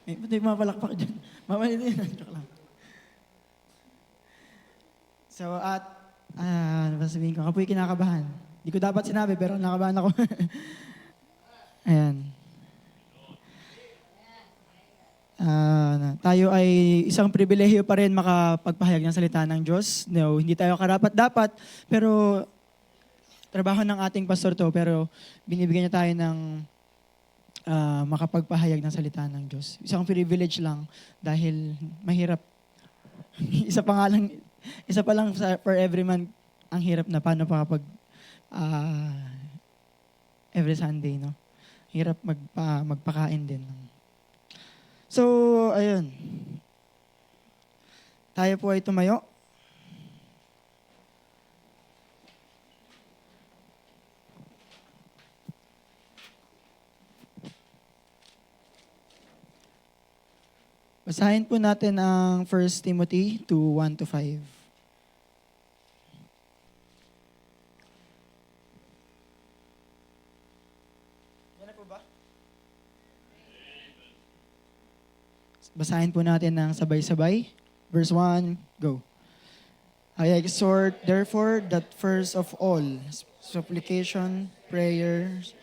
Ba't may mapalakpak dyan? Mamalit yun. Joke lang. So, ano ba sabihin ko? Ako po'y kinakabahan. Hindi ko dapat sinabi, pero nakabahan ako. Ayan. Tayo ay isang pribilehiyo pa rin makapagpahayag ng salita ng Diyos. No, hindi tayo karapat-dapat, pero trabaho ng ating pastor to, pero binibigyan niya tayo ng makapagpahayag ng salita ng Diyos. Isang privilege lang dahil mahirap. Isa pa lang for every man, ang hirap na paano pa kapag every Sunday, no? Hirap magpakain din. So, ayun. Tayo po ay tumayo. Basahin po natin ang 1 Timothy 2:1-5. Yan na po ba? Basahin po natin ng sabay-sabay. Verse 1, go. I exhort, therefore, that first of all, supplication, prayers,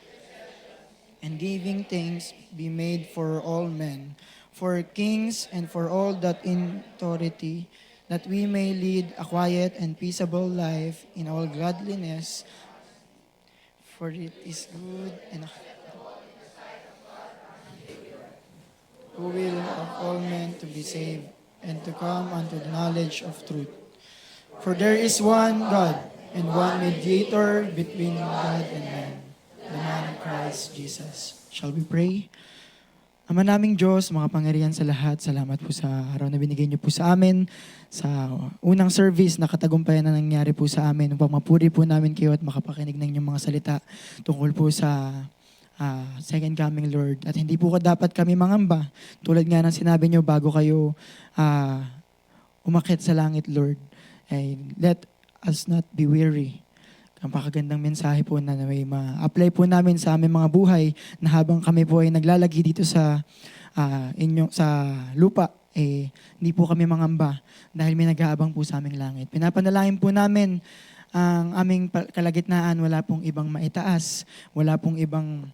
and giving thanks be made for all men, for kings and for all that in authority, that we may lead a quiet and peaceable life in all godliness, for it is good and who will of all men to be saved and to come unto the knowledge of truth. For there is one God and one mediator between God and man, the man Christ Jesus. Shall we pray? Ama naming Diyos, mga pangyarihan sa lahat, salamat po sa araw na binigay niyo po sa amin, sa unang service na katagumpayan na nangyari po sa amin, upang mapuri po namin kayo at makapakinig ng inyong mga salita tungkol po sa second coming, Lord. At hindi po dapat kami mangamba. Tulad nga ng sinabi niyo bago kayo umakyat sa langit, Lord. Ay, let us not be weary. Ang pakagandang mensahe po na may ma-apply po namin sa aming mga buhay na habang kami po ay naglalagi dito sa sa lupa, hindi po kami mangamba dahil may nag-aabang po sa aming langit. Pinapanalangin po namin ang aming kalagitnaan, wala pong ibang maitaas, wala pong ibang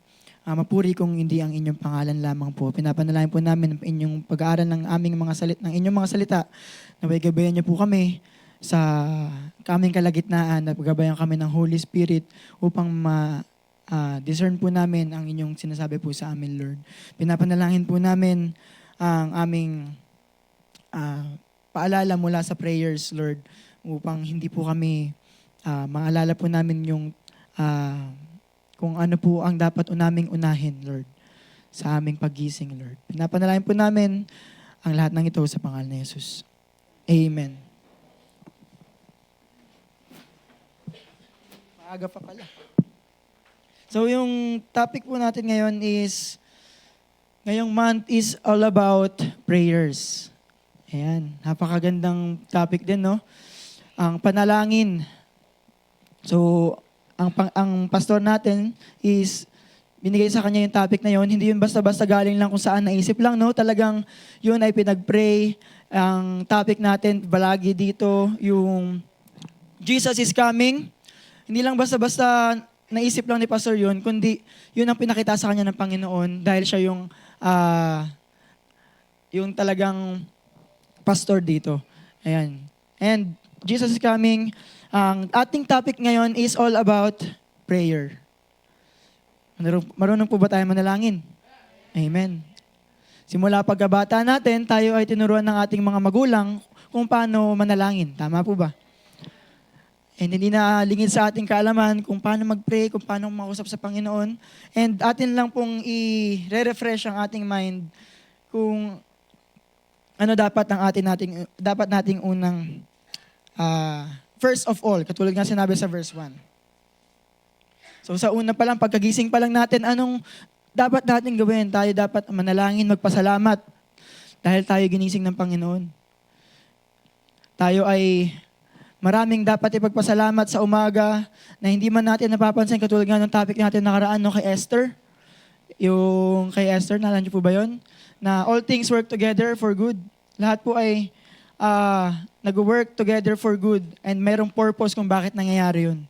mapuri kung hindi ang inyong pangalan lamang po. Pinapanalangin po namin ang inyong pag-aaral ng inyong mga salita, naway gabayan niyo po kami sa kaming kalagitnaan at gabayan kami ng Holy Spirit upang discern po namin ang inyong sinasabi po sa amin, Lord. Pinapanalangin po namin ang aming paalala mula sa prayers, Lord, upang hindi po kami maalala po namin yung kung ano po ang dapat naming unahin, Lord, sa aming paggising, Lord. Pinapanalangin po namin ang lahat ng ito sa pangalan ni Jesus. Amen. Maaga pa pala. So yung topic po natin ngayon is, ngayong month is all about prayers. Ayan, napakagandang topic din, no? Ang panalangin. So, ang pastor natin is binigay sa kanya yung topic na yon. Hindi yun basta-basta galing lang kung saan naisip lang, no? Talagang yun ay pinag-pray. Ang topic natin balagi dito, yung Jesus is coming. Hindi lang basta-basta naisip lang ni pastor yun, kundi yun ang pinakita sa kanya ng Panginoon dahil siya yung talagang pastor dito. Ayan. And Jesus is coming. Ang ating topic ngayon is all about prayer. Marunong po ba tayo manalangin? Amen. Simula pagkabata natin, tayo ay tinuruan ng ating mga magulang kung paano manalangin. Tama po ba? And hindi na lingid sa ating kaalaman kung paano mag-pray, kung paano mausap sa Panginoon. And atin lang pong i-refresh ang ating mind kung ano dapat nating unang first of all, katulad nga sinabi sa verse 1. So sa una pa lang, pagkagising pa lang natin, anong dapat natin gawin? Tayo dapat manalangin, magpasalamat dahil tayo ginising ng Panginoon. Tayo ay maraming dapat ipagpasalamat sa umaga na hindi man natin napapansin, katulad nga ng topic natin nakaraan, no, kay Esther. Yung kay Esther, naalala niyo po ba yun? na all things work together for good. Lahat po ay nag-work together for good and mayroong purpose kung bakit nangyayari yun.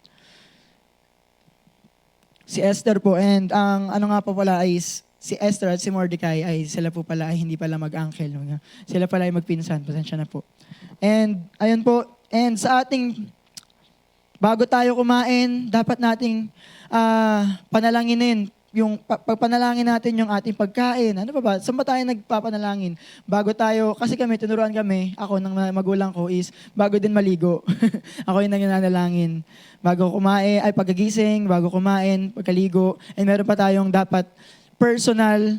Si Esther po, and ang ano nga po pala ay si Esther at si Mordecai ay sila po pala ay hindi pala mag-uncle. No? Sila pala ay magpinsan. Pasensya na po. And ayun po, and sa ating, bago tayo kumain, dapat nating panalanginin yung pagpanalangin natin yung ating pagkain. Ano pa ba? Saan ba tayo nagpapanalangin? Bago tayo, kasi tinuruan kami, ako ng magulang ko is, bago din maligo. Ako yung nananalangin. Bago kumain, ay pagkagising, bago kumain, pagkaligo, and meron pa tayong dapat personal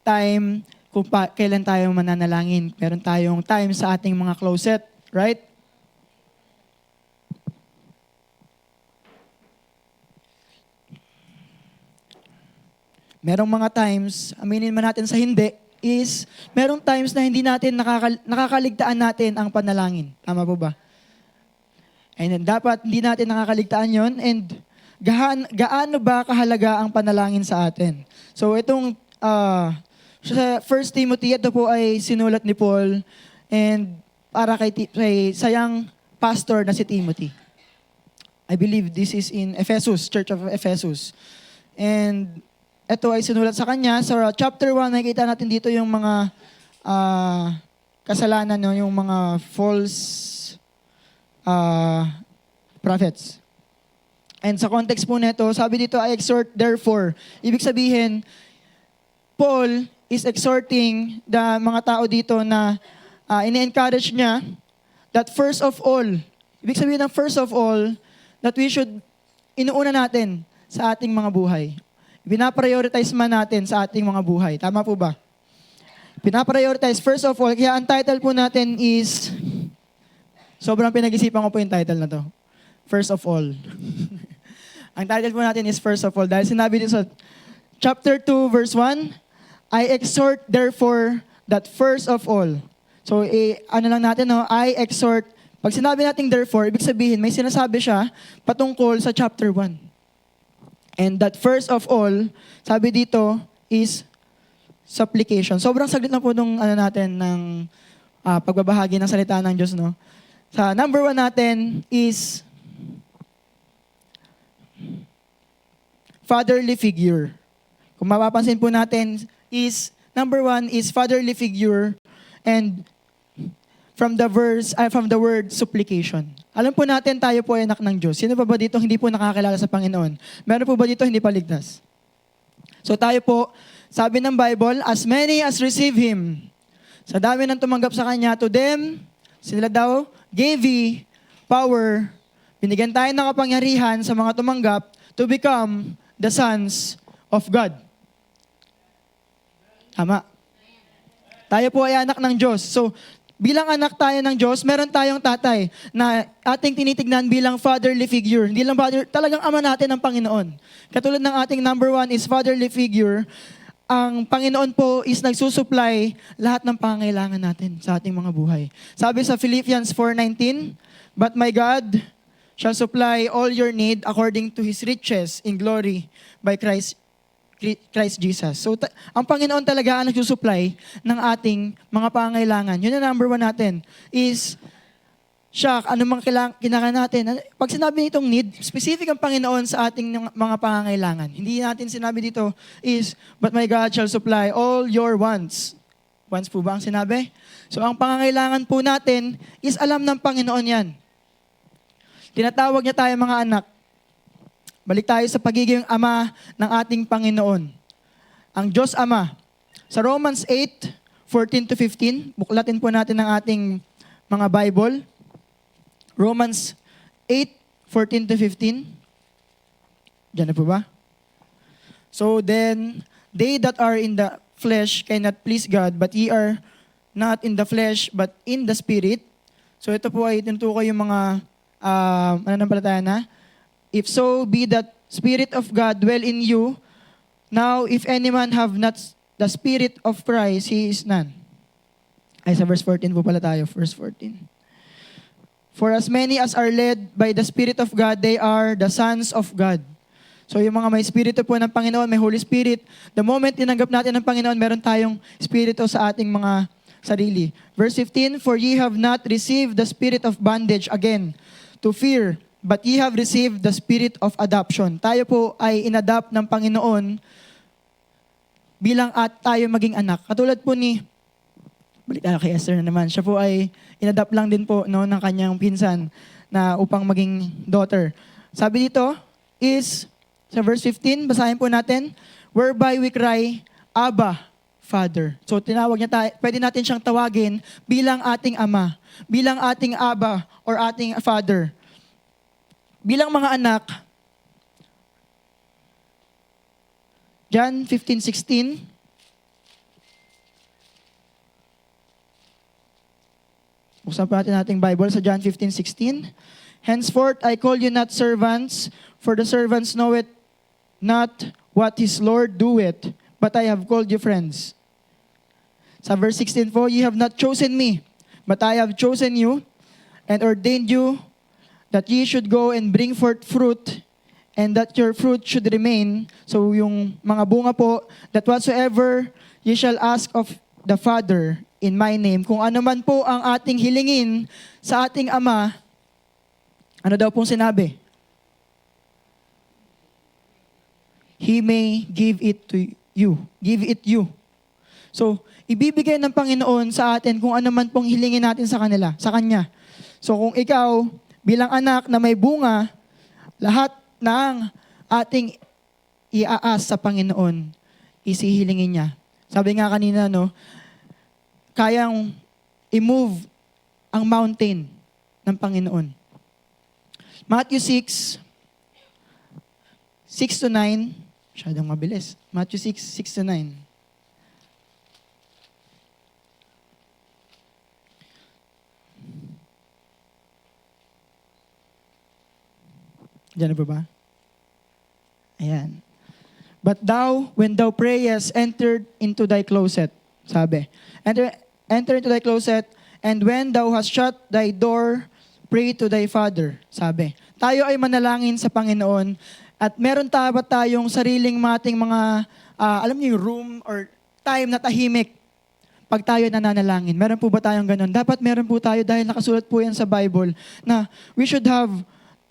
time kung kailan tayo mananalangin. Meron tayong time sa ating mga closet, right? Merong mga times, aminin man natin sa hindi, is merong times na hindi natin nakakaligtaan natin ang panalangin. Tama po ba? And then, dapat hindi natin nakakaligtaan yon. And gaano ba kahalaga ang panalangin sa atin? So itong sa 1 Timothy, ito po ay sinulat ni Paul and para kay sayang pastor na si Timothy. I believe this is in Ephesus, Church of Ephesus. And ito ay sinulat sa kanya. Sa chapter 1, nakikita natin dito yung mga kasalanan, no? Yung mga false prophets. And sa context po nito, sabi dito, I exhort therefore. Ibig sabihin, Paul is exhorting the mga tao dito na ini-encourage niya that first of all, ibig sabihin ng first of all, that we should, inuuna natin sa ating mga buhay. Pinaprioritize man natin sa ating mga buhay. Tama po ba? Pinaprioritize first of all. Kaya ang title po natin is, sobrang pinag-isipan ko po yung title na to. First of all. Ang title po natin is first of all. Dahil sinabi dito sa chapter 2 verse 1, I exhort therefore that first of all. So, ano lang natin, no? I exhort. Pag sinabi natin therefore, ibig sabihin, may sinasabi siya patungkol sa chapter 1. And that first of all, sabi dito, is supplication. Sobrang saglit na po nung natin ng pagbabahagi ng salita ng Diyos, no? Sa number 1 natin is fatherly figure. Kung mapapansin po natin is, number 1 is fatherly figure and from the word supplication. Alam po natin tayo po ay anak ng Diyos. Sino pa ba dito hindi po nakakilala sa Panginoon? Meron po ba dito hindi pa ligtas? So tayo po, sabi ng Bible, as many as receive Him. Sa dami ng tumanggap sa Kanya, to them, sila daw, gave He power. Binigyan tayo ng kapangyarihan sa mga tumanggap to become the sons of God. Tama. Tayo po ay anak ng Diyos. So, bilang anak tayo ng Diyos, meron tayong tatay na ating tinitignan bilang fatherly figure. Hindi lang father, talagang ama natin ang Panginoon. Katulad ng ating number 1 is fatherly figure, ang Panginoon po is nagsusupply lahat ng pangangailangan natin sa ating mga buhay. Sabi sa Philippians 4:19, but my God shall supply all your need according to His riches in glory by Christ Jesus. So, ang Panginoon talaga ang nagsusupply ng ating mga pangangailangan. Yun ang number 1 natin is, siya, ano mang kailangan natin. Pag sinabi nitong need, specific ang Panginoon sa ating mga pangangailangan. Hindi natin sinabi dito is, but my God shall supply all your wants. Wants po ba ang sinabi? So, ang pangangailangan po natin is alam ng Panginoon yan. Tinatawag niya tayo mga anak. Balik tayo sa pagiging ama ng ating Panginoon. Ang Diyos Ama. Sa Romans 8:14-15, buklatin po natin ang ating mga Bible. Romans 8:14-15. Diyan na po ba? So then, they that are in the flesh cannot please God, but ye are not in the flesh, but in the Spirit. So ito po ay tinutukoy yung mga mananampalataya na, if so be that Spirit of God dwell in you, now if any man have not the Spirit of Christ, he is none. Ay, sa verse 14 po pala tayo, verse 14. For as many as are led by the Spirit of God, they are the sons of God. So yung mga may Espiritu po ng Panginoon, may Holy Spirit, the moment tinanggap natin ng Panginoon, meron tayong Espiritu sa ating mga sarili. Verse 15, "For ye have not received the spirit of bondage again to fear, but ye have received the spirit of adoption." Tayo po ay inadapt ng Panginoon bilang at tayo maging anak. Katulad po balik tayo kay Esther na naman. Siya po ay inadapt lang din po no, ng kanyang pinsan na upang maging daughter. Sabi dito is, sa verse 15, basahin po natin, "Whereby we cry, Abba, Father." So tinawag niya tayo, pwede natin siyang tawagin bilang ating ama, bilang ating Abba or ating Father. Bilang mga anak, John 15:16, buksan po natin ating Bible sa John 15:16. "Henceforth I call you not servants, for the servants knoweth not what his Lord doeth, but I have called you friends." Sa verse 16 po, "Ye have not chosen me, but I have chosen you, and ordained you, that ye should go and bring forth fruit, and that your fruit should remain." So yung mga bunga po, "that whatsoever ye shall ask of the Father in my name," kung ano man po ang ating hilingin sa ating Ama, ano daw pong sinabi? He may give it to you. Give it you. So, ibibigay ng Panginoon sa atin kung ano man pong hilingin natin sa Kanya. So, kung ikaw, bilang anak na may bunga, lahat ng ating iaas sa Panginoon, isihilingin niya. Sabi nga kanina, no, kayang i-move ang mountain ng Panginoon. Matthew 6:6-9, masyadong mabilis. Matthew 6:6-9. Diyan na po ba? Ayan. "But thou, when thou prayest, enter into thy closet." Sabi. Enter into thy closet, and when thou hast shut thy door, pray to thy Father. Sabi. Tayo ay manalangin sa Panginoon at meron tayong sariling mating mga, alam niyo yung room or time na tahimik pag tayo nananalangin. Meron po ba tayong ganun? Dapat meron po tayo dahil nakasulat po yan sa Bible na we should have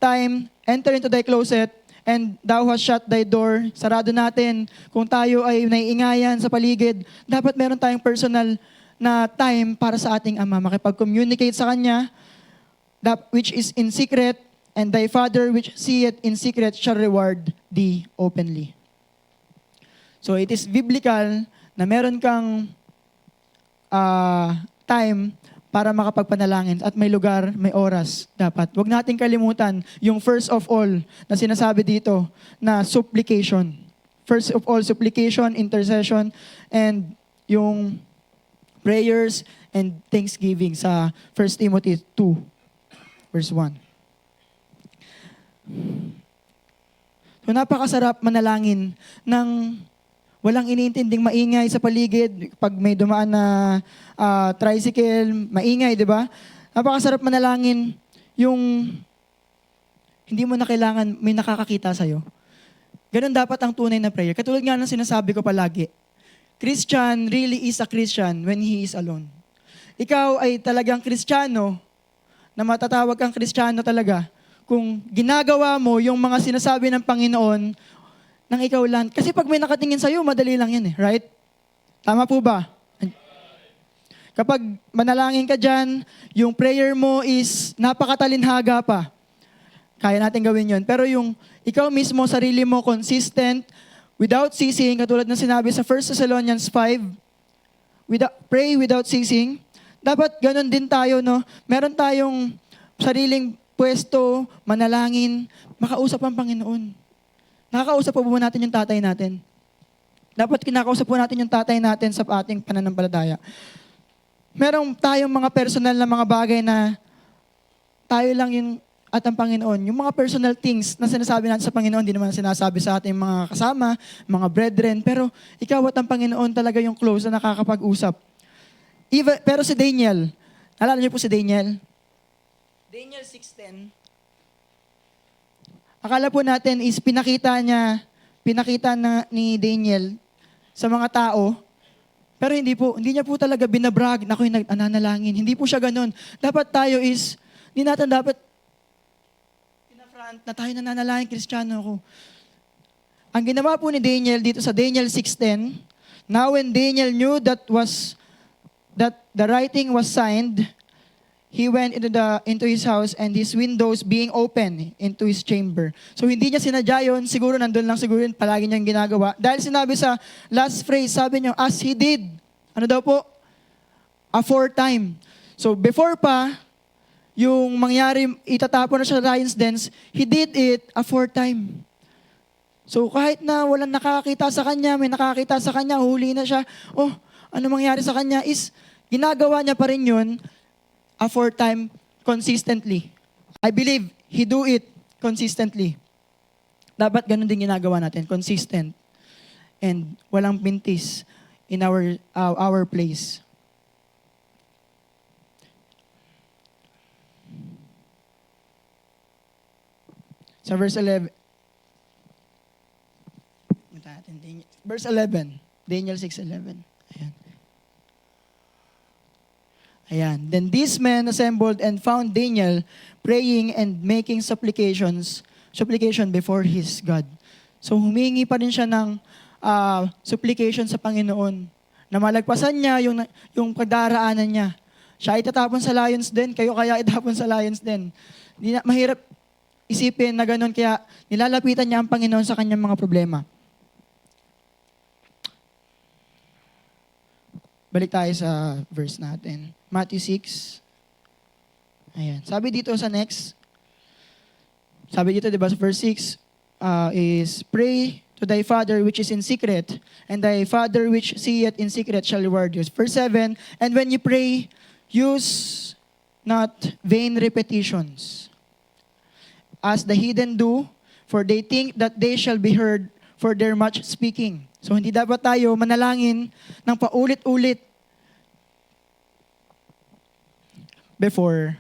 time, enter into thy closet, and thou hast shut thy door. Sarado natin. Kung tayo ay naiingayan sa paligid, dapat meron tayong personal na time para sa ating Ama. Makipag-communicate sa Kanya, that which is in secret, and thy Father which seeth in secret shall reward thee openly. So it is biblical na meron kang time para makapagpanalangin at may lugar, may oras dapat. Huwag nating kalimutan yung first of all na sinasabi dito na supplication. First of all, supplication, intercession, and yung prayers and thanksgiving sa 1 Timothy 2, verse 1. So napakasarap manalangin ng walang iniintinding maingay sa paligid. Pag may dumaan na tricycle, maingay, di ba? Napakasarap manalangin yung hindi mo na kailangan may nakakakita sa'yo. Ganun dapat ang tunay na prayer. Katulad nga ng sinasabi ko palagi, Christian really is a Christian when he is alone. Ikaw ay talagang Kristiyano, na matatawag kang Kristiyano talaga, kung ginagawa mo yung mga sinasabi ng Panginoon nang ikaw lang. Kasi pag may nakatingin sa'yo, madali lang yan right? Tama po ba? Kapag manalangin ka dyan, yung prayer mo is napakatalinhaga pa. Kaya natin gawin yun. Pero yung ikaw mismo, sarili mo, consistent, without ceasing, katulad ng sinabi sa 1 Thessalonians 5, pray without ceasing. Dapat ganun din tayo, no? Meron tayong sariling pwesto, manalangin, makausap ang Panginoon. Nakakausap po ba natin yung tatay natin? Dapat kinakausap po natin yung tatay natin sa ating pananampalataya. Meron tayong mga personal na mga bagay na tayo lang yung at ang Panginoon. Yung mga personal things na sinasabi natin sa Panginoon, hindi naman sinasabi sa ating mga kasama, mga brethren, pero ikaw at ang Panginoon talaga yung close na nakakapag-usap. Pero si Daniel, alala niyo po si Daniel? Daniel 6:10. akala po natin is pinakita ni Daniel sa mga tao, pero hindi po, hindi niya po talaga binabrag na ako'y nananalangin. Hindi po siya ganun. Dapat tayo is, hindi natin dapat pinafront na tayo nananalangin, Kristiyano ako. Ang ginawa po ni Daniel dito sa Daniel 6:10, now when Daniel knew that the writing was signed, he went into his house and his windows being open into his chamber. So hindi niya sinadya yun, siguro nandun lang siguro yun, palagi niyang ginagawa. Dahil sinabi sa last phrase, sabi niya, as he did, ano daw po? Aforetime. So before pa, yung mangyari, itatapon na siya sa lion's dens, he did it aforetime. So kahit na walang nakakita sa kanya, may nakakita sa kanya, huli na siya, oh, ano mangyari sa kanya is, ginagawa niya pa rin yun, aforetime, consistently. I believe he do it consistently. Dapat ganun din ginagawa natin, consistent. And walang pintis in our place. Sa verse 11, verse 11, Daniel 6:11. Ayan. Ayan. Then these men assembled and found Daniel praying and making supplication before his God. So humingi pa rin siya ng supplication sa Panginoon na malagpasan niya yung pagdaraanan niya. Siya itatapon sa lions den, kayo kaya itapon sa lions den. Mahirap isipin na ganun, kaya nilalapitan niya ang Panginoon sa kanyang mga problema. Balik tayo sa verse natin. Matthew 6. Ayan. Sabi dito sa next. Sabi dito, di ba, sa verse 6, is, pray to thy Father which is in secret, and thy Father which seeth in secret shall reward you. Verse 7, and when you pray, use not vain repetitions, as the heathen do, for they think that they shall be heard for their much speaking. So hindi dapat tayo manalangin ng paulit-ulit. Before,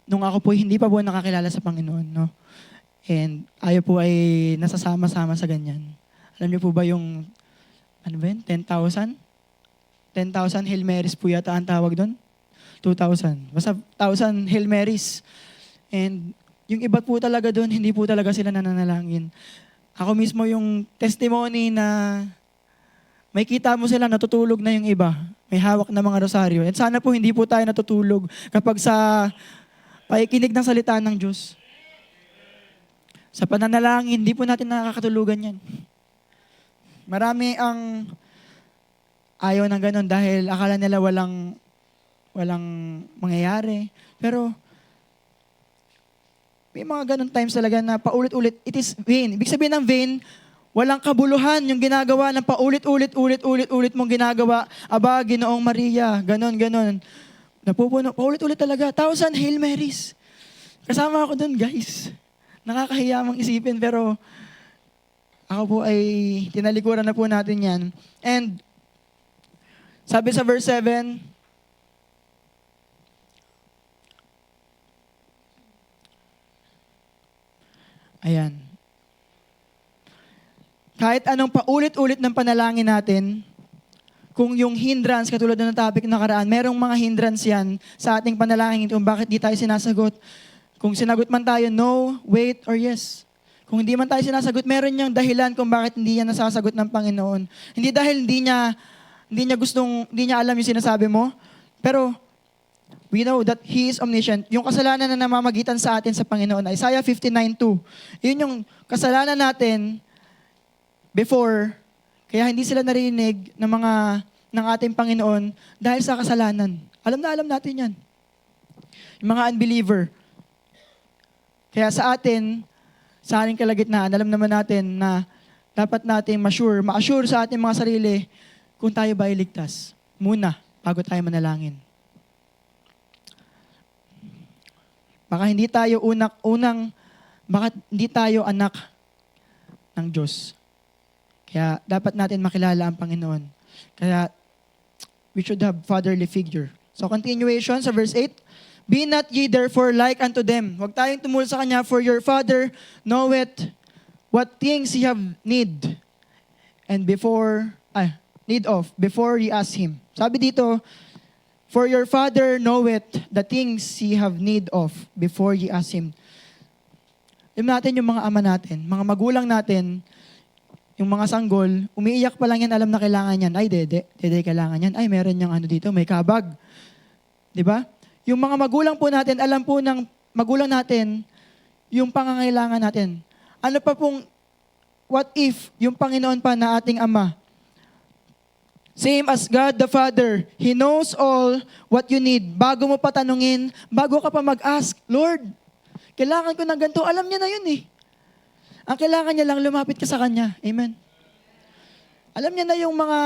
nung ako po hindi pa po nakakilala sa Panginoon, no? And ayaw po ay nasasama-sama sa ganyan. Alam niyo po ba yung, ano ba yun, 10,000? 10,000 Hail Marys po yata ang tawag doon? 2,000. Basta 1,000 Hail Marys. And yung iba po talaga doon, hindi po talaga sila nananalangin. Ako mismo yung testimony na may kita mo sila, natutulog na yung iba. May hawak na mga rosaryo. At sana po hindi po tayo natutulog kapag sa pakikinig ng salita ng Diyos. Sa pananalangin, hindi po natin nakakatulugan yan. Marami ang ayaw ng ganun dahil akala nila walang mangyayari. Pero may mga ganun times talaga na paulit-ulit, it is vain. Ibig sabihin ng vain, walang kabuluhan yung ginagawa ng paulit-ulit mong ginagawa. Aba, Ginoong Maria, ganon. Napupuno, paulit-ulit talaga. 1,000 Hail Marys. Kasama ako dun, guys. Nakakahiya mang isipin, pero ako po ay tinalikuran na po natin yan. And sabi sa verse 7, ayan. Kahit anong paulit-ulit ng panalangin natin, kung yung hindrance, katulad ng topic nakaraan, merong mga hindrance yan sa ating panalangin kung bakit di tayo sinasagot. Kung sinagot man tayo, no, wait, or yes. Kung hindi man tayo sinasagot, meron niyang dahilan kung bakit hindi niya nasasagot ng Panginoon. Hindi dahil hindi niya alam yung sinasabi mo, pero we know that He is omniscient. Yung kasalanan na namamagitan sa atin sa Panginoon, Isaiah 59:2. Yun yung kasalanan natin before, kaya hindi sila narinig ng ating Panginoon dahil sa kasalanan. Alam na alam natin yan. Yung mga unbeliever. Kaya sa atin, sa ating kalagitnaan, alam naman natin na dapat natin ma-assure sa ating mga sarili kung tayo ba ay ligtas. Muna, bago tayo manalangin. Baka hindi tayo baka hindi tayo anak ng Diyos. Kaya dapat natin makilala ang Panginoon. Kaya we should have fatherly figure. So continuation sa verse 8, Be not ye therefore like unto them. Huwag tayong tumulad sa Kanya, for your Father knoweth what things ye have need, and need of, before ye ask Him. Sabi dito, for your Father knoweth the things ye have need of, before ye ask Him. Alam natin yung mga ama natin, mga magulang natin, yung mga sanggol, umiiyak pa lang yan, alam na kailangan yan. Ay, dede, kailangan yan. Ay, meron yung dito, may kabag. Di ba? Yung mga magulang po natin, alam po ng magulang natin, yung pangangailangan natin. Ano pa pong, what if, yung Panginoon pa na ating Ama, same as God the Father, He knows all what you need. Bago mo pa tanungin, bago ka pa mag-ask, Lord, kailangan ko ng ganito, alam niya na yun eh. Ang kailangan niya lang, lumapit ka sa Kanya. Amen. Alam niya na yung mga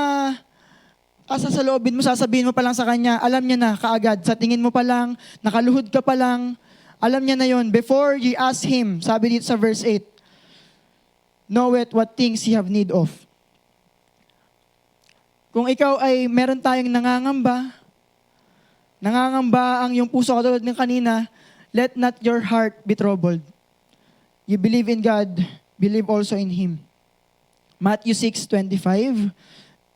sasaloobin mo, sasabihin mo pa lang sa Kanya, alam niya na kaagad. Sa tingin mo pa lang, nakaluhod ka pa lang, alam niya na yun. Before you ask Him, sabi dito sa verse 8, knoweth what things you have need of. Kung ikaw ay meron tayong nangangamba ang iyong puso katulad ng kanina, let not your heart be troubled. You believe in God, believe also in Him. Matthew 6:25.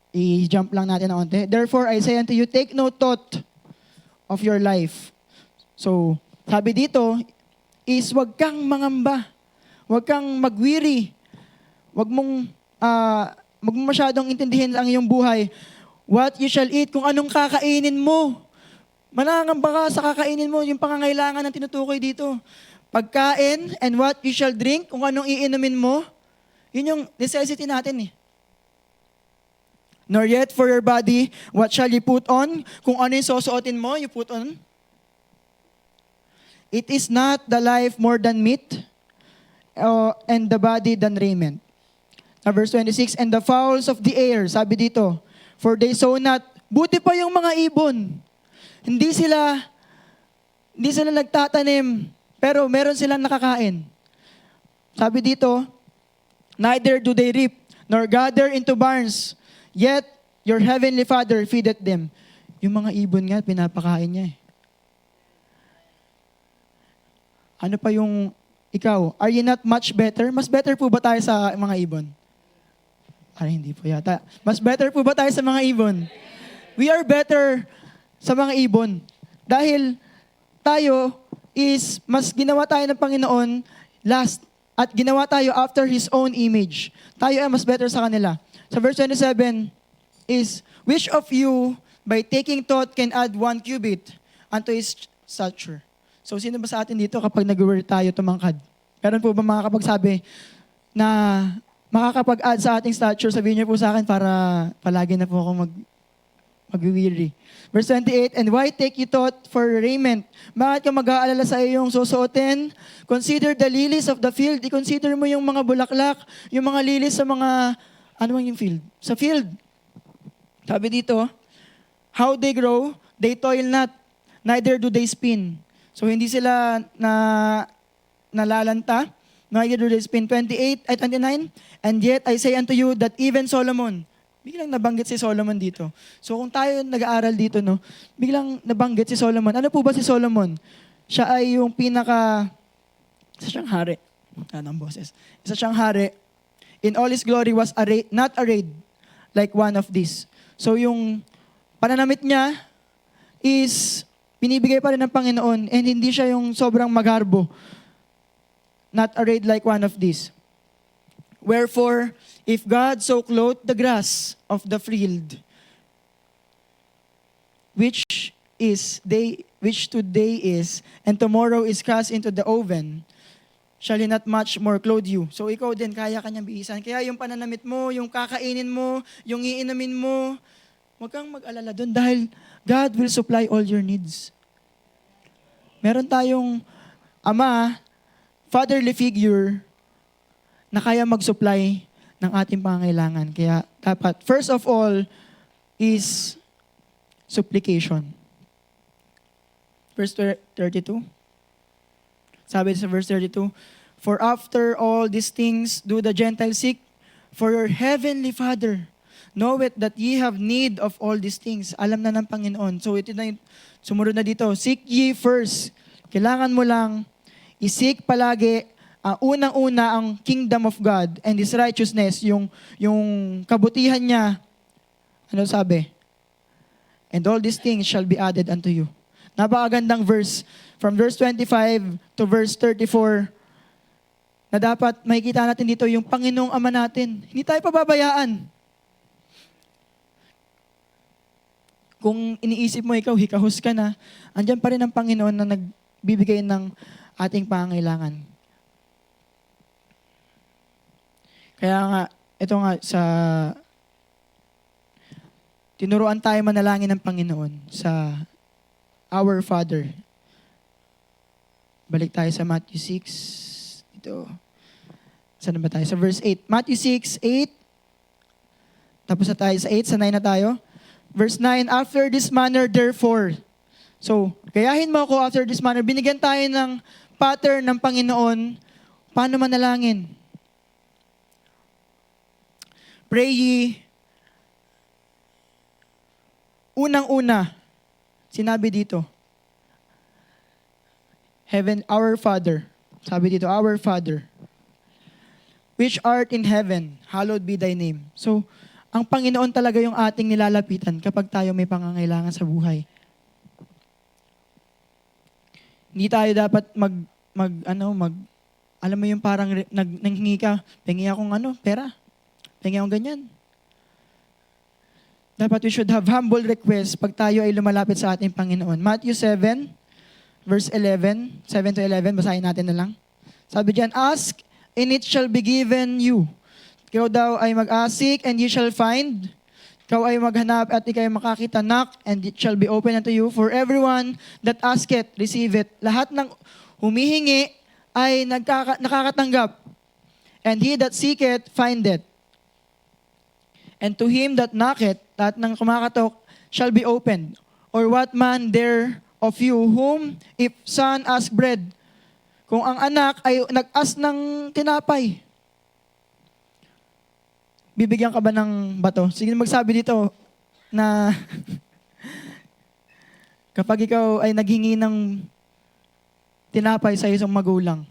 I-jump lang natin na onte. Therefore, I say unto you, take no thought of your life. So, sabi dito, is wag kang mangamba. Wag kang magwiri. Wag mong masyadong intindihin ang iyong buhay. What you shall eat, kung anong kakainin mo. Manangamba ka sa kakainin mo, yung pangangailangan ng tinutukoy dito. Pagkain, and what you shall drink, kung anong iinumin mo, yun yung necessity natin eh. Nor yet for your body, what shall you put on, kung ano yung susuotin mo, you put on. It is not the life more than meat, and the body than raiment. Now, verse 26, and the fowls of the air, sabi dito, for they sow not, buti pa yung mga ibon. Hindi sila nagtatanim, pero meron silang nakakain. Sabi dito, neither do they reap, nor gather into barns, yet your heavenly Father feedeth them. Yung mga ibon nga, pinapakain niya eh. Ano pa yung ikaw? Are you not much better? Mas better po ba tayo sa mga ibon? Ay, hindi po yata. Mas better po ba tayo sa mga ibon? We are better sa mga ibon. Dahil tayo is mas ginawa tayo ng Panginoon last at ginawa tayo after His own image. Tayo ay mas better sa kanila. Sa verse 27 is, which of you by taking thought can add 1 cubit unto his stature? So sino ba sa atin dito kapag nag-worry tayo tumangkad? Meron po ba makakapagsabi na makakapag-add sa ating stature? Sabihin niyo po sa akin para palagi na po ako mag-weary. Verse 28, and why take you thought for raiment? Bakit ka mag-aalala sa iyong susuotin? Consider the lilies of the field. I-consider mo yung mga bulaklak, yung mga lilies sa mga, ano yung field? Sa field. Sabi dito, how they grow, they toil not, neither do they spin. So hindi sila nalalanta, neither do they spin. 29, and yet I say unto you that even Solomon, biglang nabanggit si Solomon dito. So kung tayo nag-aaral dito, no, biglang nabanggit si Solomon. Ano po ba si Solomon? Siya ay yung isa siyang hari. Anong boses? Isa siyang hari. In all his glory was not arrayed like one of these. So yung pananamit niya is binibigay pa rin ng Panginoon and hindi siya yung sobrang magarbo. Not arrayed like one of these. Wherefore, if God so clothed the grass of the field, which today is, and tomorrow is cast into the oven, shall He not much more clothe you? So ikaw din, kaya kanyang bihisan. Kaya yung pananamit mo, yung kakainin mo, yung iinumin mo, huwag kang mag-alala doon dahil God will supply all your needs. Meron tayong ama, fatherly figure, na kaya mag-supply ng ating pangangailangan. Kaya dapat, first of all, is supplication. Verse 32. Sabi sa verse 32, for after all these things do the Gentiles seek, for your heavenly Father Know it that ye have need of all these things. Alam na ng Panginoon. So ito na yung sumunod na dito. Seek ye first. Kailangan mo lang isik palagi unang-una ang kingdom of God and His righteousness, yung kabutihan niya. Ano sabi? And all these things shall be added unto you. Napakagandang verse. From verse 25 to verse 34, na dapat makikita natin dito yung Panginoong Ama natin. Hindi tayo pababayaan. Kung iniisip mo ikaw, hikahos ka na, andyan pa rin ang Panginoon na nagbibigay ng ating pangangailangan. Kaya nga, ito nga sa tinuruan tayo manalangin ng Panginoon sa Our Father. Balik tayo sa Matthew 6. Ito. Saan ba tayo? Sa verse 8. Matthew 6, 8. Tapos na tayo sa 8, sa 9 na tayo. Verse 9, after this manner, therefore. So, gayahin mo ako after this manner. Binigyan tayo ng pattern ng Panginoon. Paano manalangin? Pray ye. Unang-una, sinabi dito, Heaven, our Father. Sabi dito, our Father, which art in heaven, hallowed be thy name. So, ang Panginoon talaga yung ating nilalapitan kapag tayo may pangangailangan sa buhay. Hindi tayo dapat alam mo yung parang nanghingi ka, pengi akong pera, pengi akong ganyan. Dapat we should have humble requests pag tayo ay lumalapit sa ating Panginoon. Matthew 7, verse 11, 7 to 11, basahin natin na lang. Sabi diyan, ask and it shall be given you. Ikaw daw ay mag-asik and you shall find. Ikaw ay maghanap at ikaw ay makakita. Knock and it shall be open unto you. For everyone that asketh, receive it. Lahat ng humihingi ay nakakatanggap. And he that seeketh, findeth. And to him that knocketh, lahat ng kumakatok, shall be opened. Or what man there of you whom, if son ask bread, kung ang anak ay nag-ask ng tinapay, bibigyan ka ba ng bato? Sige magsabi dito na kapag ikaw ay naghingi ng tinapay sa isang magulang,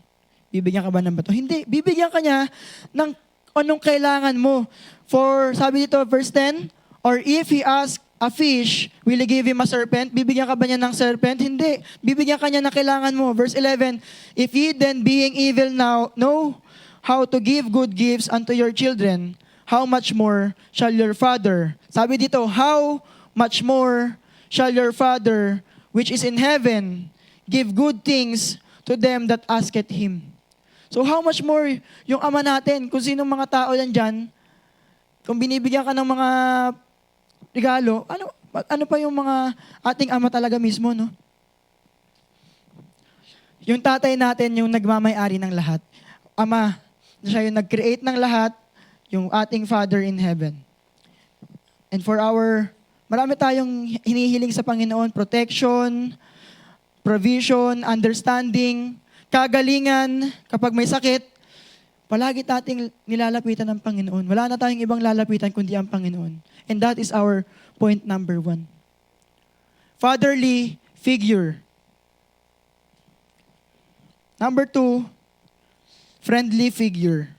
bibigyan ka ba ng bato? Hindi. Bibigyan ka niya ng anong kailangan mo. For, sabi dito, verse 10, or if he ask a fish, will you give him a serpent? Bibigyan ka ba niya ng serpent? Hindi. Bibigyan ka niya ng kailangan mo. Verse 11, if ye then being evil now know how to give good gifts unto your children, how much more shall your Father, sabi dito, how much more shall your Father, which is in heaven, give good things to them that asketh Him. So how much more yung Ama natin, kung sinong mga tao yan dyan, kung binibigyan ka ng mga regalo, ano pa yung mga ating Ama talaga mismo, no? Yung tatay natin, yung nagmamay-ari ng lahat. Ama, siya yung nag-create ng lahat, yung ating Father in heaven. And for marami tayong hinihiling sa Panginoon, protection, provision, understanding, kagalingan, kapag may sakit, palagi nating nilalapitan ng Panginoon. Wala na tayong ibang lalapitan kundi ang Panginoon. And that is our point number 1. Fatherly figure. Number 2, friendly figure.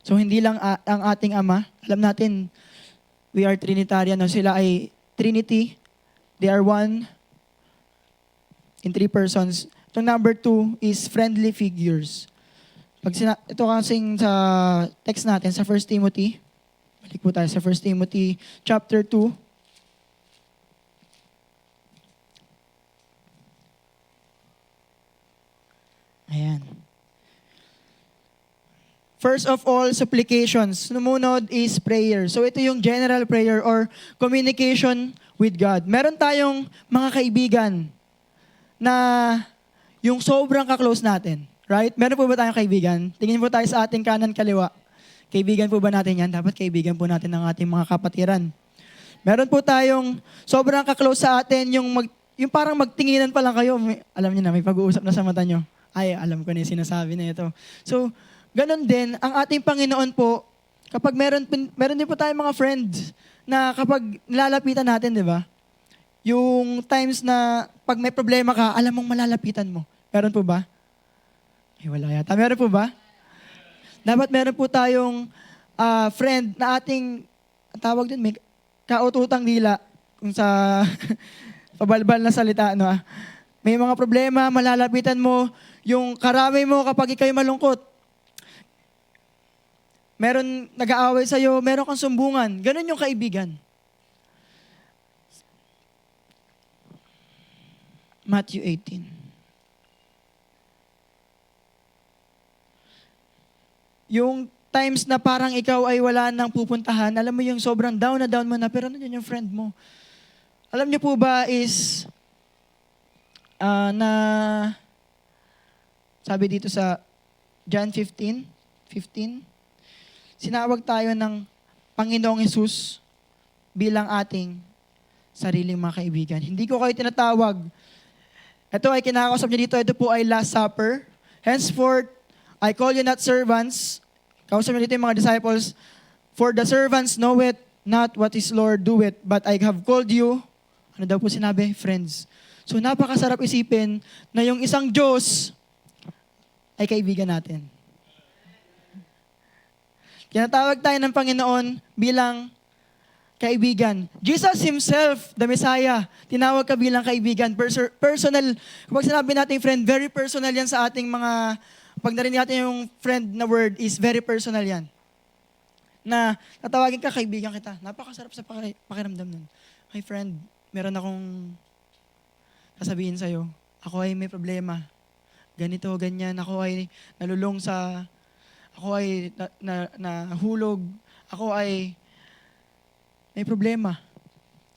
So hindi lang ang ating Ama, alam natin, we are Trinitarian, no? Sila ay Trinity, they are one in 3 persons. Itong number 2 is friendly figures. Ito kasing sa text natin, sa 1 Timothy, balik po tayo sa 1 Timothy chapter 2. Ayan. First of all, supplications. Sumunod is prayer. So ito yung general prayer or communication with God. Meron tayong mga kaibigan na yung sobrang ka-close natin. Right? Meron po ba tayong kaibigan? Tingin po tayo sa ating kanan kaliwa. Kaibigan po ba natin yan? Dapat kaibigan po natin ng ating mga kapatiran. Meron po tayong sobrang ka-close sa atin, yung parang magtinginan pa lang kayo. Alam niyo na, may pag-uusap na sa mata niyo. Ay, alam ko na yung sinasabi na ito. So, ganon din, ang ating Panginoon po, kapag meron din po tayong mga friends na kapag nilalapitan natin, di ba? Yung times na pag may problema ka, alam mong malalapitan mo. Meron po ba? Ay, wala yata. Meron po ba? Dapat meron po tayong friend na ating, ang tawag din, may kaututang dila, kung sa pabalbal na salita, no? May mga problema, malalapitan mo, yung karamay mo kapag ikaw'y malungkot. Meron nag-aaway sa'yo, meron kang sumbungan. Ganon yung kaibigan. Matthew 18. Yung times na parang ikaw ay wala nang pupuntahan, alam mo yung sobrang down na down mo na, pero nandiyan yung friend mo. Alam niyo po ba is, na sabi dito sa John 15, sinawag tayo ng Panginoong Hesus bilang ating sariling mga kaibigan. Hindi ko kayo tinatawag. Ito ay kinakausap niya dito, ito po ay Last Supper. Henceforth, I call you not servants. Kausap niya dito yung mga disciples. For the servants know it, not what his Lord do it, but I have called you, ano daw po sinabi? Friends. So napakasarap isipin na yung isang Diyos ay kaibigan natin. Kinatawag tayo ng Panginoon bilang kaibigan. Jesus Himself, the Messiah, tinawag ka bilang kaibigan. Personal, kapag sinabi natin friend, very personal yan sa ating mga, pag narinig natin yung friend na word is very personal yan. Na tatawagin ka, kaibigan kita. Napakasarap sa pakiramdam nun. Hi friend, meron akong sasabihin sa'yo. Ako ay may problema. Ganito, ganyan. Ako ay nalulong sa, ako ay nahulog. Ako ay may problema.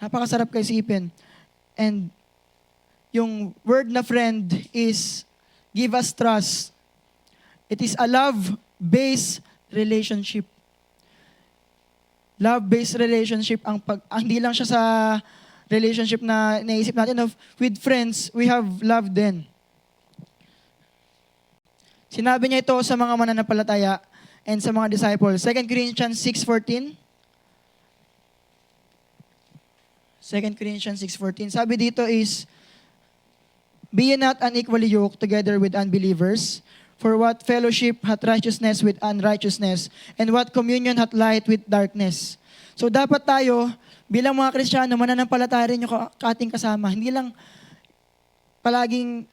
Napakasarap kaisipin. And yung word na friend is give us trust. It is a love-based relationship. Love-based relationship. Hindi lang siya sa relationship na naisip natin of with friends, we have love din. Sinabi niya ito sa mga mananampalataya and sa mga disciples. 2 Corinthians 6:14. 2 Corinthians 6:14. Sabi dito is, be ye not unequally yoked together with unbelievers, for what fellowship hath righteousness with unrighteousness, and what communion hath light with darkness. So dapat tayo, bilang mga Kristiyano, mananampalataya rin yung ating kasama. Hindi lang palaging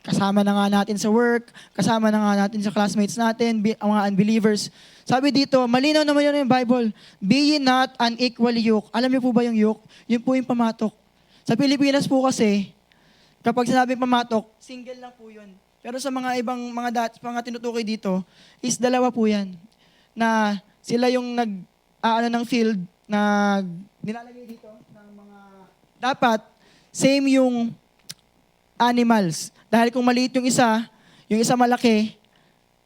kasama na nga natin sa work, kasama na nga natin sa classmates natin, ang mga unbelievers. Sabi dito, malinaw naman yun yung Bible, be ye not unequally yoked. Alam niyo po ba yung yoke? Yun po yung pamatok. Sa Pilipinas po kasi, kapag sinabing pamatok, single lang po yun. Pero sa mga ibang mga tinutukoy dito, is dalawa po yan. Na sila yung ng field, na nilalagay dito ng mga, dapat, same yung animals. Dahil kung maliit yung isa malaki,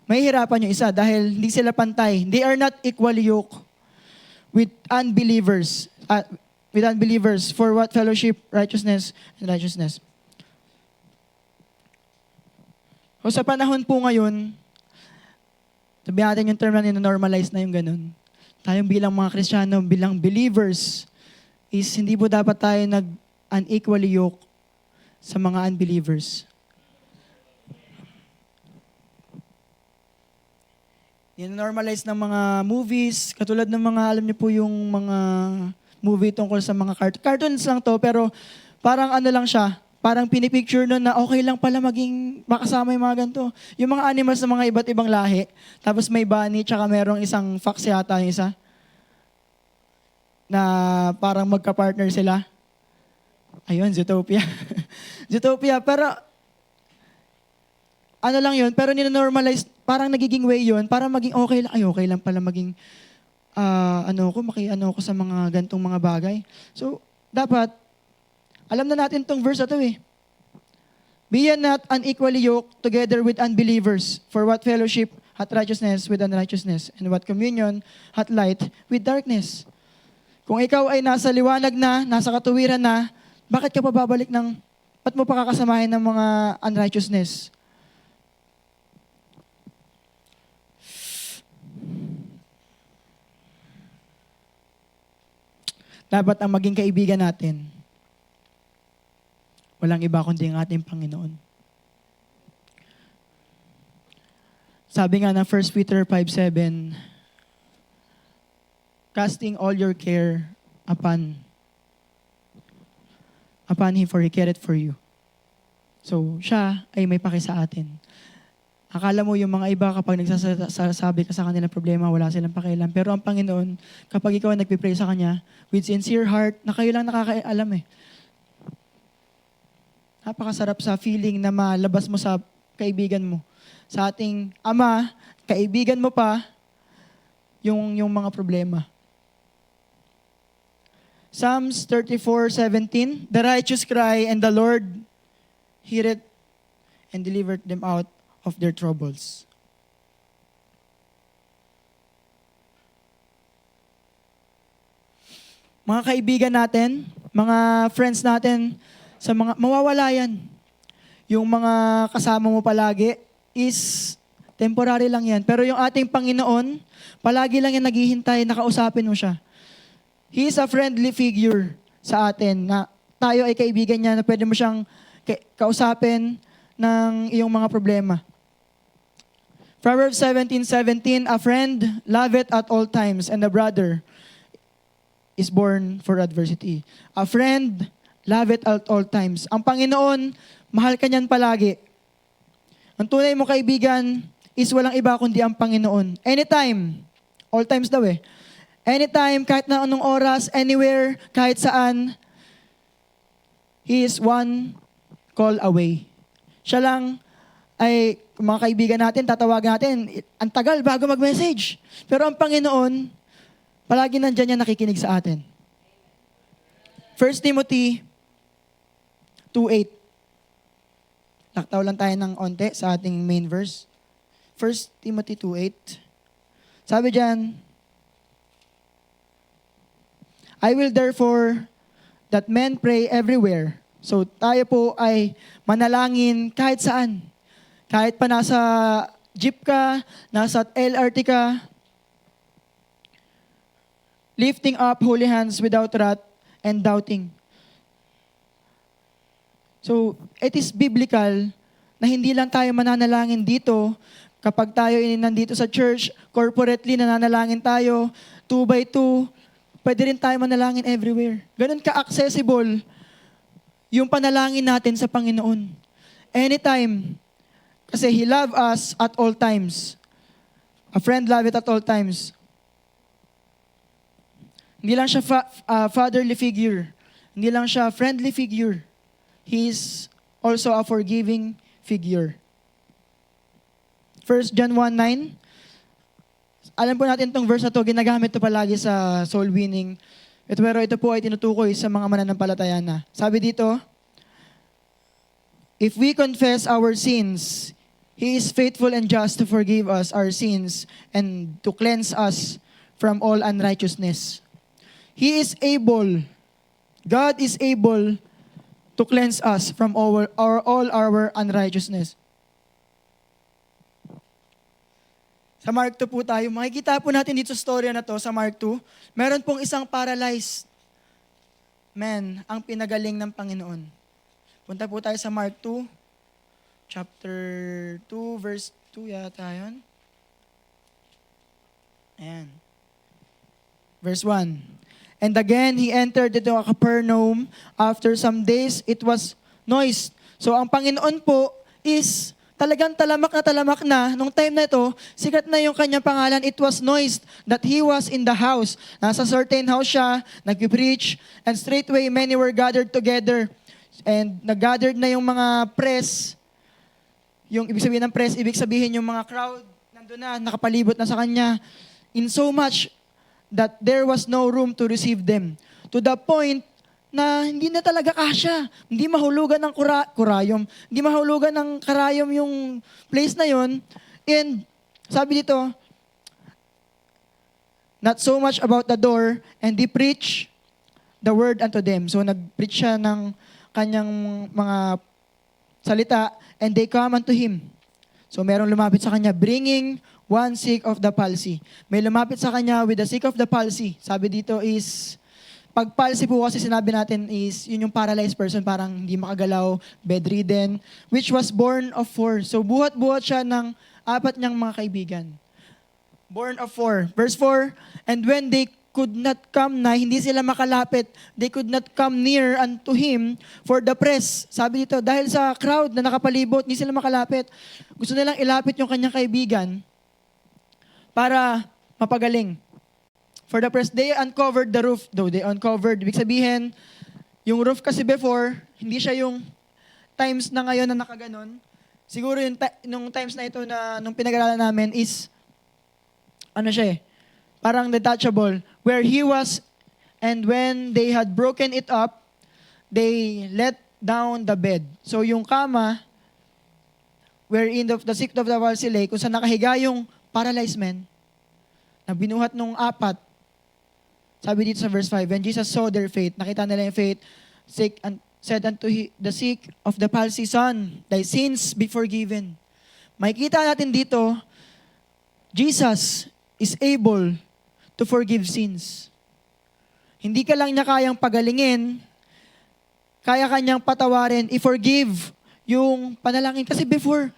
mahihirapan yung isa dahil hindi sila pantay. They are not equally yoked with unbelievers. For what fellowship, righteousness, and righteousness. O sa panahon po ngayon, sabihin natin yung term na nina-normalize na yung ganun. Tayong bilang mga Kristiyano, bilang believers, is hindi po dapat tayo unequally yoked sa mga unbelievers. Nina-normalize ng mga movies, katulad ng mga, alam niyo po yung mga movie tungkol sa mga cartoons lang to, pero parang ano lang siya, parang pinipicture nun na okay lang pala maging makasama yung mga ganito. Yung mga animals ng mga iba't ibang lahi, tapos may bunny, tsaka merong isang fox yata yung isa, na parang magka-partner sila. Ayun, Zootopia. Zootopia, pero ano lang yun, pero nina-normalize, parang nagiging way yun, para maging okay lang. Ay, okay lang pala maging, maki-ano ko sa mga gantong mga bagay. So, dapat, alam na natin tong verse na to eh. Be ye not unequally yoked together with unbelievers, for what fellowship hath righteousness with unrighteousness, and what communion hath light with darkness. Kung ikaw ay nasa liwanag na, nasa katuwiran na, bakit ka pa babalik ba't mo pa kakasamahin ng mga unrighteousness? dapat ang maging kaibigan natin, walang iba kundi ang ating Panginoon. Sabi nga ng 1 Peter 5:7, casting all your care upon Him, for He cared for you. So, siya ay may paki sa atin. Akala mo yung mga iba kapag nagsasabi ka sa kanilang problema, wala silang pakialam. Pero ang Panginoon, kapag ikaw ay nagpipray sa Kanya, with sincere heart, na kayo lang nakakaalam eh. Napakasarap sa feeling na malabas mo sa kaibigan mo. Sa ating Ama, kaibigan mo pa yung mga problema. Psalms 34:17, the righteous cry, and the Lord heareth and delivered them out of their troubles. Mga kaibigan natin, mga friends natin, sa mga mawawala yan. Yung mga kasama mo palagi is temporary lang yan. Pero yung ating Panginoon, palagi lang yan naghihintay, nakausapin mo siya. He is a friendly figure sa atin na tayo ay kaibigan niya na pwede mo siyang kausapin ng iyong mga problema. Proverbs 17:17, a friend loveth at all times, and a brother is born for adversity. A friend loveth at all times. Ang Panginoon, mahal ka niyan palagi. Ang tunay mo kaibigan is walang iba kundi ang Panginoon. Anytime, all times daw eh. Anytime, kahit na anong oras, anywhere, kahit saan, He is one call away. Siya lang ay, mga kaibigan natin, tatawagan natin, ang tagal bago mag-message. Pero ang Panginoon, palagi nandyan niya nakikinig sa atin. 1 Timothy 2:8. Laktaw lang tayo ng onte sa ating main verse. 1 Timothy 2:8. Sabi diyan, I will therefore that men pray everywhere. So tayo po ay manalangin kahit saan. Kahit pa nasa jeep ka, nasa LRT ka, lifting up holy hands without wrath and doubting. So, it is biblical na hindi lang tayo mananalangin dito kapag tayo nandito sa church, corporately nananalangin tayo, 2 by 2, pwede rin tayo manalangin everywhere. Ganun ka-accessible yung panalangin natin sa Panginoon. Anytime. Kasi He loves us at all times. A friend loveth at all times. Hindi lang siya fatherly figure. Hindi lang siya friendly figure. He is also a forgiving figure. 1 John 1:9. Alam po natin itong verse na ito, ginagamit ito palagi sa soul winning. Pero ito po ay tinutukoy sa mga mananampalataya na. Sabi dito, if we confess our sins, He is faithful and just to forgive us our sins and to cleanse us from all unrighteousness. He is able, God is able to cleanse us from all our unrighteousness. Sa Mark 2 po tayo, makikita po natin dito sa storya na to, sa Mark 2, meron pong isang paralyzed man ang pinagaling ng Panginoon. Punta po tayo sa Mark 2, chapter 2, verse 2 yata yun. Ayan. Verse 1. And again, he entered into Capernaum. After some days, it was noised. So ang Panginoon po is talagang talamak na. Nung time na ito, sikat na yung kanyang pangalan. It was noised that he was in the house. Nasa certain house siya, nag-preach, and straightway many were gathered together. And nag-gathered na yung mga press. Yung ibig sabihin ng press, ibig sabihin yung mga crowd, nandun na, nakapalibot na sa kanya. In so much that there was no room to receive them. To the point na hindi na talaga kasya. Hindi mahulugan ng kurayom. Hindi mahulugan ng karayom yung place na yon. And sabi dito, not so much about the door, and they preach the word unto them. So nag-preach siya ng kanyang mga salita, and they come unto him. So merong lumapit sa kanya, bringing one sick of the palsy. May lumapit sa kanya with the sick of the palsy. Sabi dito is Pag palsy po kasi sinabi natin is, yun yung paralyzed person, parang hindi makagalaw, bedridden, which was born of 4. So buhat-buhat siya ng 4 niyang mga kaibigan. Born of 4. Verse 4, and when they could not come na, hindi sila makalapit, they could not come near unto him for the press. Sabi dito, dahil sa crowd na nakapalibot, hindi sila makalapit. Gusto nilang ilapit yung kanyang kaibigan para mapagaling. For the press, they uncovered the roof. Though they uncovered, ibig sabihin, yung roof kasi before, hindi siya yung times na ngayon na nakaganon. Siguro yung nung times na ito na nung pinag-aralan namin is, ano siya parang detachable, where he was, and when they had broken it up, they let down the bed. So yung kama, wherein the sick of the palsy lay, kung saan nakahiga yung paralyzed man, na binuhat nung 4, sabi dito sa verse 5, when Jesus saw their faith, nakita nila yung faith, sick, and said unto the sick of the palsy, son, thy sins be forgiven. Makikita natin dito, Jesus is able to forgive sins. Hindi ka lang niya kayang pagalingin, kaya kanyang patawarin, i-forgive yung panalangin. Kasi before,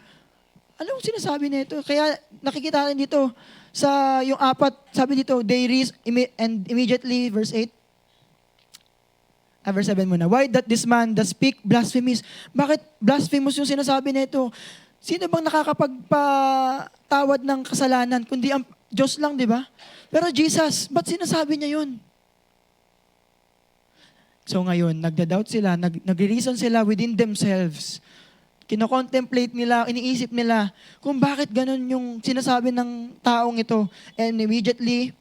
ano yung sinasabi nito? Kaya nakikita natin dito, sa yung 4, sabi dito, they raised, and immediately, verse 8, verse 7 muna, why that this man does speak blasphemous? Bakit blasphemous yung sinasabi nito? Sino bang nakakapagpatawad ng kasalanan? Kundi ang Diyos lang, di ba? Pero Jesus, ba't sinasabi niya yun? So ngayon, nagda-doubt sila, nag-reason sila within themselves. Kino-contemplate nila, iniisip nila kung bakit ganun yung sinasabi ng taong ito. And immediately,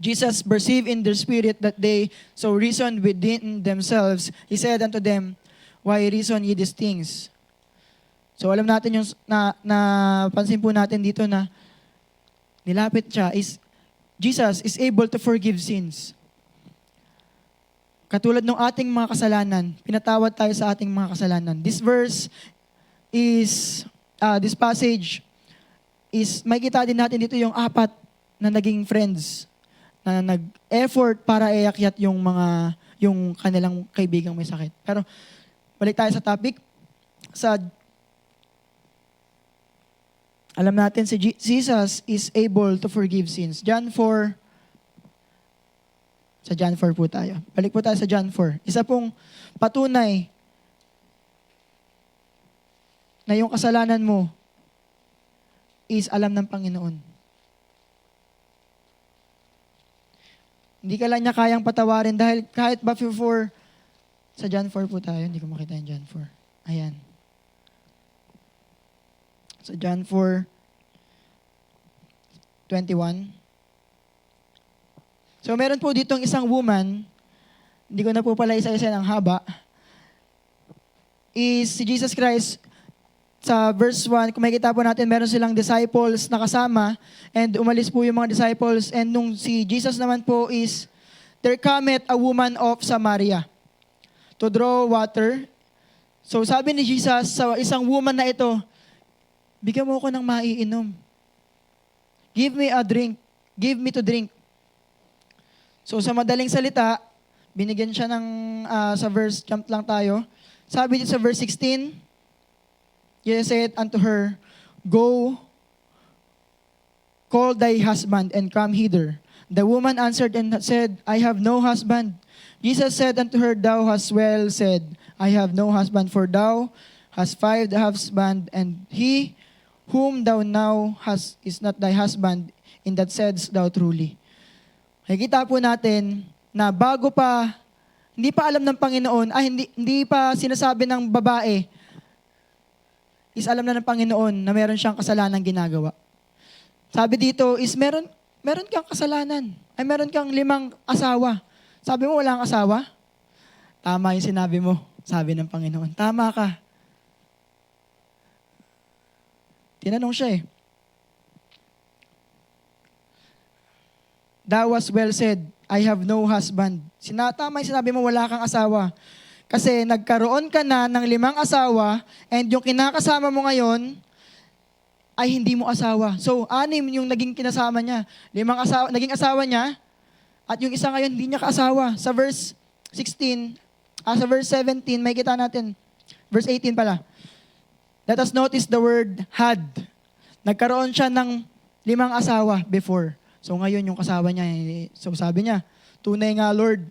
Jesus perceived in their spirit that they so reasoned within themselves. He said unto them, why reason ye these things? So alam natin yung, pansin po natin dito na nilapit siya is, Jesus is able to forgive sins. Katulad ng ating mga kasalanan, pinatawad tayo sa ating mga kasalanan. This verse is, this passage is, makikita din natin dito yung 4 na naging friends, na nag-effort para iakyat yung kanilang kaibigang may sakit. Pero, balik tayo sa topic. Alam natin si Jesus is able to forgive sins. John 4, sa John 4 po tayo. Balik po tayo sa John 4. Isa pong patunay na yung kasalanan mo is alam ng Panginoon. Hindi ka lang niya kayang patawarin dahil kahit ba before, sa John 4 po tayo, hindi ko makita yung John 4. Ayan. Sa John 4, 21. So meron po ditong isang woman, hindi ko na po pala isa-isa ng haba, is si Jesus Christ, sa verse 1, kung makikita po natin, meron silang disciples na kasama, and umalis po yung mga disciples, and nung si Jesus naman po is, there cometh a woman of Samaria to draw water. So sabi ni Jesus sa isang woman na ito, bigyan mo ako ng maiinom. Give me a drink. Give me to drink. So sa madaling salita, binigyan siya ng, sa verse, jump lang tayo. Sabi dito sa verse 16, Jesus said unto her, go, call thy husband and come hither. The woman answered and said, I have no husband. Jesus said unto her, thou hast well said, I have no husband, for thou hast 5 husbands, and he whom thou now hast is not thy husband, in that saidst thou truly. Nakikita po natin na bago pa, hindi pa alam ng Panginoon, hindi pa sinasabi ng babae, is alam na ng Panginoon na meron siyang kasalanan ginagawa. Sabi dito is meron kang kasalanan. Ay meron kang 5 asawa. Sabi mo wala kang asawa? Tama yung sinabi mo, sabi ng Panginoon. Tama ka. Tinanong siya Thou hast well said, I have no husband. Tama yung sinabi mo, wala kang asawa. Kasi nagkaroon ka na ng 5 asawa, and yung kinakasama mo ngayon, ay hindi mo asawa. So, 6 yung naging kinasama niya. 5 asawa, naging asawa niya, At yung isa ngayon, hindi niya kaasawa. Sa verse 16, sa verse 17, may kita natin. Verse 18 pala. Let us notice the word had. Nagkaroon siya ng 5 asawa before. So ngayon yung kasawa niya, so sabi niya, tunay nga Lord.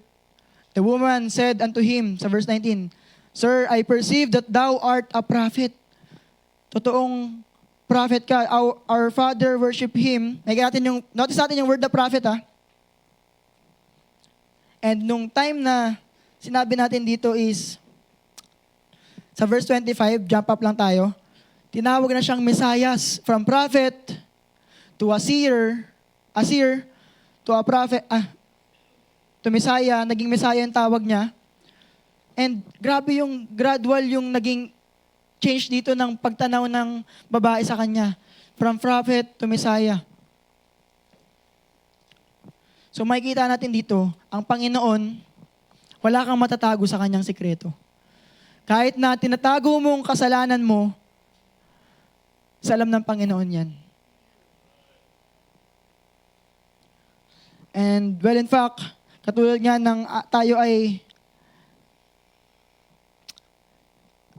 The woman said unto him, sa verse 19, Sir, I perceive that thou art a prophet. Totoong prophet ka. Our father worship him. Notice natin yung word na prophet And nung time na sinabi natin dito is, sa verse 25, jump up lang tayo, tinawag na siyang Messias, from prophet to a seer to a prophet, to Messiah, naging Messiah yung tawag niya. And grabe yung gradual yung naging change dito ng pagtanaw ng babae sa kanya. From prophet to Messiah. So makikita natin dito, ang Panginoon, wala kang matatago sa kanyang sikreto. Kahit na tinatago mong kasalanan mo, sa alam ng Panginoon yan. And well, in fact, katulad nga ng tayo ay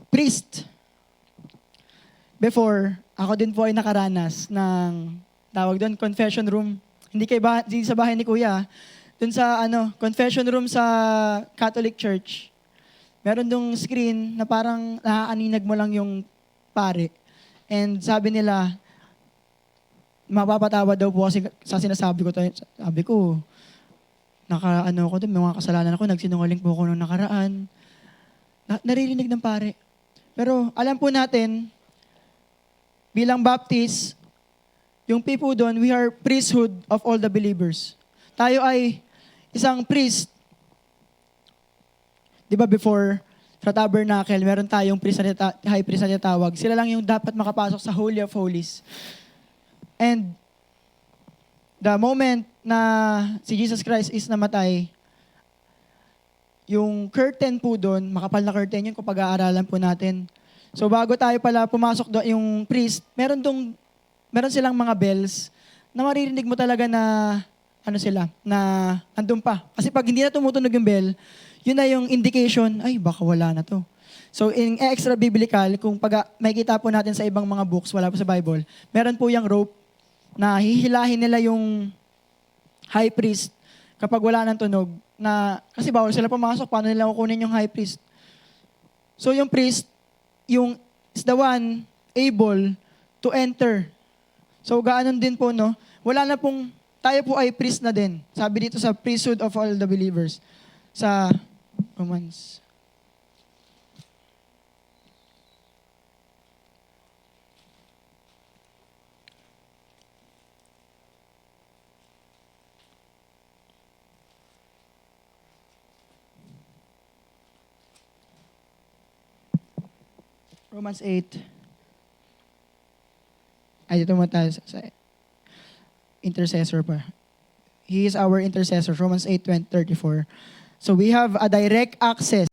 priest. Before, ako din po ay nakaranas ng tawag doon, confession room. Hindi sa bahay ni Kuya. Doon sa confession room sa Catholic Church. Meron dong screen na parang naaaninag mo lang yung pare. And sabi nila, mapapatawa daw po kasi sa sinasabi ko. Sabi ko, ko doon, may mga kasalanan ako, nagsinungaling po ako nung nakaraan. Naririnig ng pare. Pero alam po natin, bilang Baptist, yung people doon, we are priesthood of all the believers. Tayo ay isang priest. Di ba before sa tabernacle, meron tayong high priest na tawag. Sila lang yung dapat makapasok sa Holy of Holies. And the moment na si Jesus Christ is namatay, yung curtain po doon, makapal na curtain yun kung pag-aaralan po natin. So bago tayo pala pumasok doon, yung priest, meron silang mga bells na maririnig mo talaga na na andun pa. Kasi pag hindi na tumutunog yung bell, yun na yung indication, ay baka wala na to. So in extra biblical, kung makikita po natin sa ibang mga books, wala po sa Bible, meron po yung rope na hihilahin nila yung high priest kapag wala ng tunog, kasi bawal sila pumasok, paano nila kukunin yung high priest? So yung priest, is the one able to enter. So gaanon din po, wala na pong, tayo po ay priest na din. Sabi dito sa priesthood of all the believers. Sa Romans. Romans 8. Ay, dito mo tayo sa intercessor pa. He is our intercessor. Romans 8:34. So we have a direct access.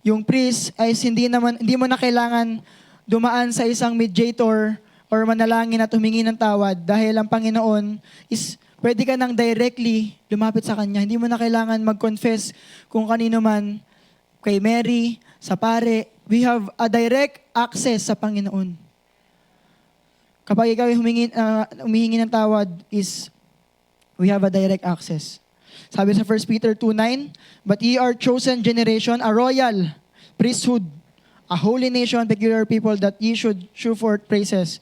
Yung priest ay hindi mo na kailangan dumaan sa isang mediator or manalangin at humingi ng tawad dahil ang Panginoon is pwede ka nang directly lumapit sa Kanya. Hindi mo na kailangan mag-confess kung kanino man, kay Mary, sa pare. We have a direct access sa Panginoon. Kapag ikaw humihingi ng tawad is we have a direct access. Sabi sa 1 Peter 2:9, But ye are chosen generation, a royal priesthood, a holy nation, peculiar people, that ye should shew forth praises.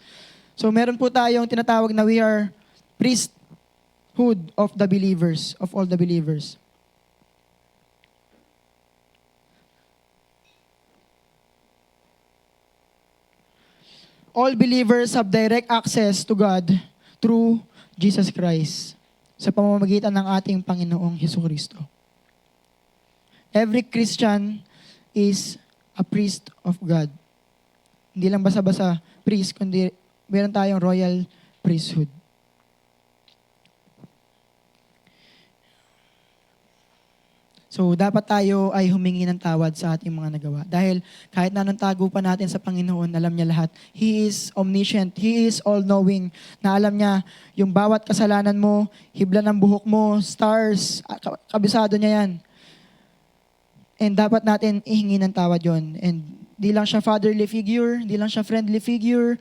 So meron po tayong tinatawag na we are priesthood of the believers, of all the believers. All believers have direct access to God through Jesus Christ, sa pamamagitan ng ating Panginoong Hesukristo. Every Christian is a priest of God. Hindi lang basta-basta priest, kundi meron tayong royal priesthood. So, dapat tayo ay humingi ng tawad sa ating mga nagawa. Dahil kahit na anong tago pa natin sa Panginoon, alam niya lahat. He is omniscient. He is all-knowing. Na alam niya yung bawat kasalanan mo, hibla ng buhok mo, stars, kabisado niya yan. And dapat natin ihingi ng tawad yon. And di lang siya fatherly figure, di lang siya friendly figure,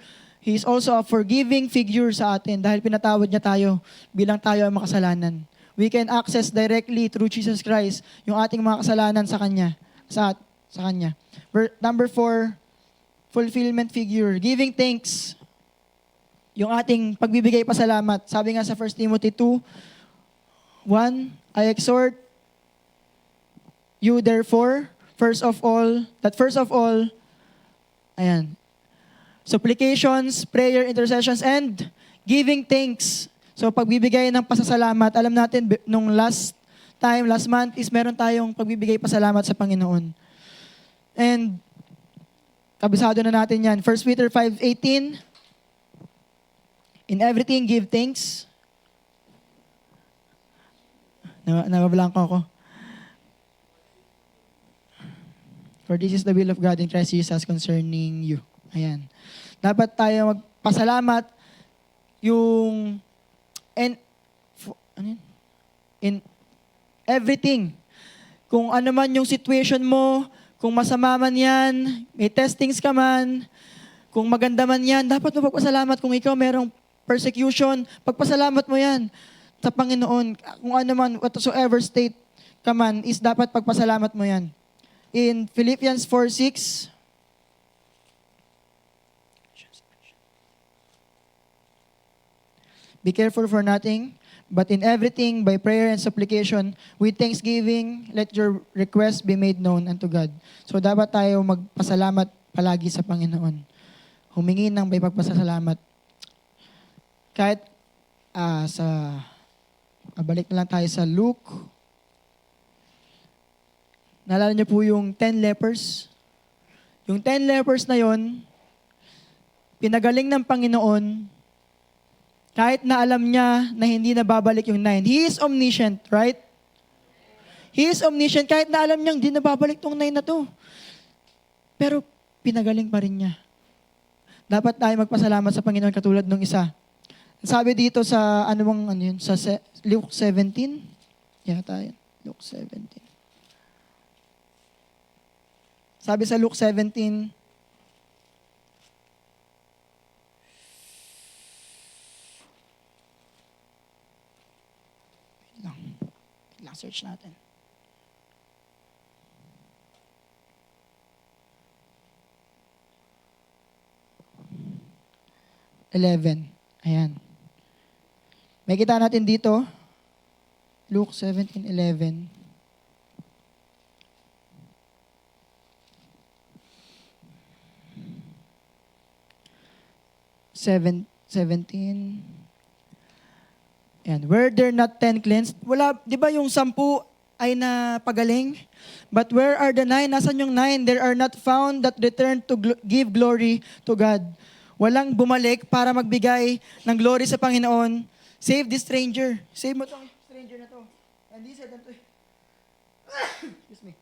He is also a forgiving figure sa atin dahil pinatawad niya tayo bilang tayo ay makasalanan. We can access directly through Jesus Christ yung ating mga kasalanan sa Kanya. Sa Kanya. Number 4, fulfillment figure. Giving thanks. Yung ating pagbibigay pasalamat. Sabi nga sa 1 Timothy 2:1, I exhort you therefore, first of all, supplications, prayer, intercessions, and giving thanks. So pagbibigay ng pasasalamat, alam natin nung last month is meron tayong pagbibigay pasalamat sa Panginoon. And kabisado na natin yan. 1 Peter 5:18, in everything give thanks. Nabablanko ako. For this is the will of God in Christ Jesus concerning you. Ayan. Dapat tayo magpasalamat yung in everything. Kung ano man yung situation mo, kung masama man yan, may testings ka man, kung maganda man yan, dapat mo pagpasalamat. Kung ikaw merong persecution, pagpasalamat mo yan sa Panginoon. Kung ano man, whatsoever state ka man, is dapat pagpasalamat mo yan. In Philippians 4:6, be careful for nothing, but in everything, by prayer and supplication, with thanksgiving, let your requests be made known unto God. So dapat tayo magpasalamat palagi sa Panginoon. Humingi ng may pagpasalamat. Kahit balik na lang tayo sa Luke. Naalala niyo po yung 10 lepers? Yung 10 lepers na yon, pinagaling ng Panginoon, kahit na alam niya na hindi na babalik yung 9. He is omniscient, right? He is omniscient kahit na alam niya hindi na babalik tong 9 na to. Pero pinagaling pa rin niya. Dapat tayo magpasalamat sa Panginoon katulad nung isa. Sabi dito sa sa Luke 17. Yata yun. Luke 17. Sabi sa Luke 17, search natin. Ayan. May kita natin dito. Luke 17:11. And were there not 10 cleansed? Wala, di ba yung 10 ay napagaling? But where are the 9? Nasaan yung 9? There are not found that returned to give glory to God. Walang bumalik para magbigay ng glory sa Panginoon. Save this stranger. Save mo tong stranger na to. And he said unto excuse me.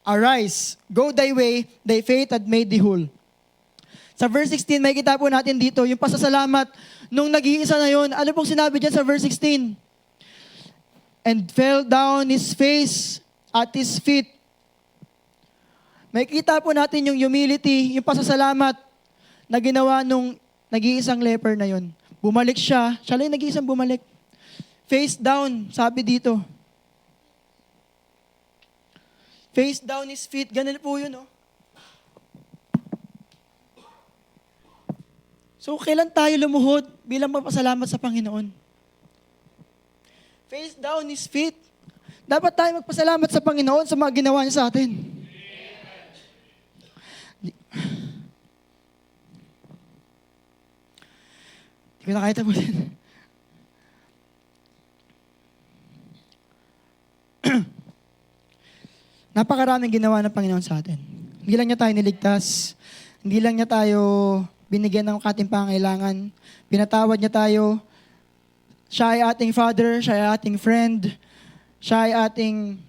Arise, go thy way, thy faith had made thee whole. Sa verse 16, may kita po natin dito, yung pasasalamat nung nag-iisa na yun. Ano pong sinabi dyan sa verse 16? And fell down his face at his feet. May kita po natin yung humility, yung pasasalamat na ginawa nung nag-iisang leper na yun. Bumalik siya. Siya lang yung nag-iisang bumalik. Face down, sabi dito. Face down his feet. Ganun po yun, oh. So, kailan tayo lumuhod bilang magpasalamat sa Panginoon? Face down his feet. Dapat tayo magpasalamat sa Panginoon sa mga ginawa niya sa atin. Hindi ko na kahit tapusin. Napakaraming ginawa ng Panginoon sa atin. Hindi lang niya tayo niligtas. Hindi lang niya tayo binigyan ng ating pangailangan. Pinatawad niya tayo. Siya ay ating Father, siya ay ating friend, siya ay ating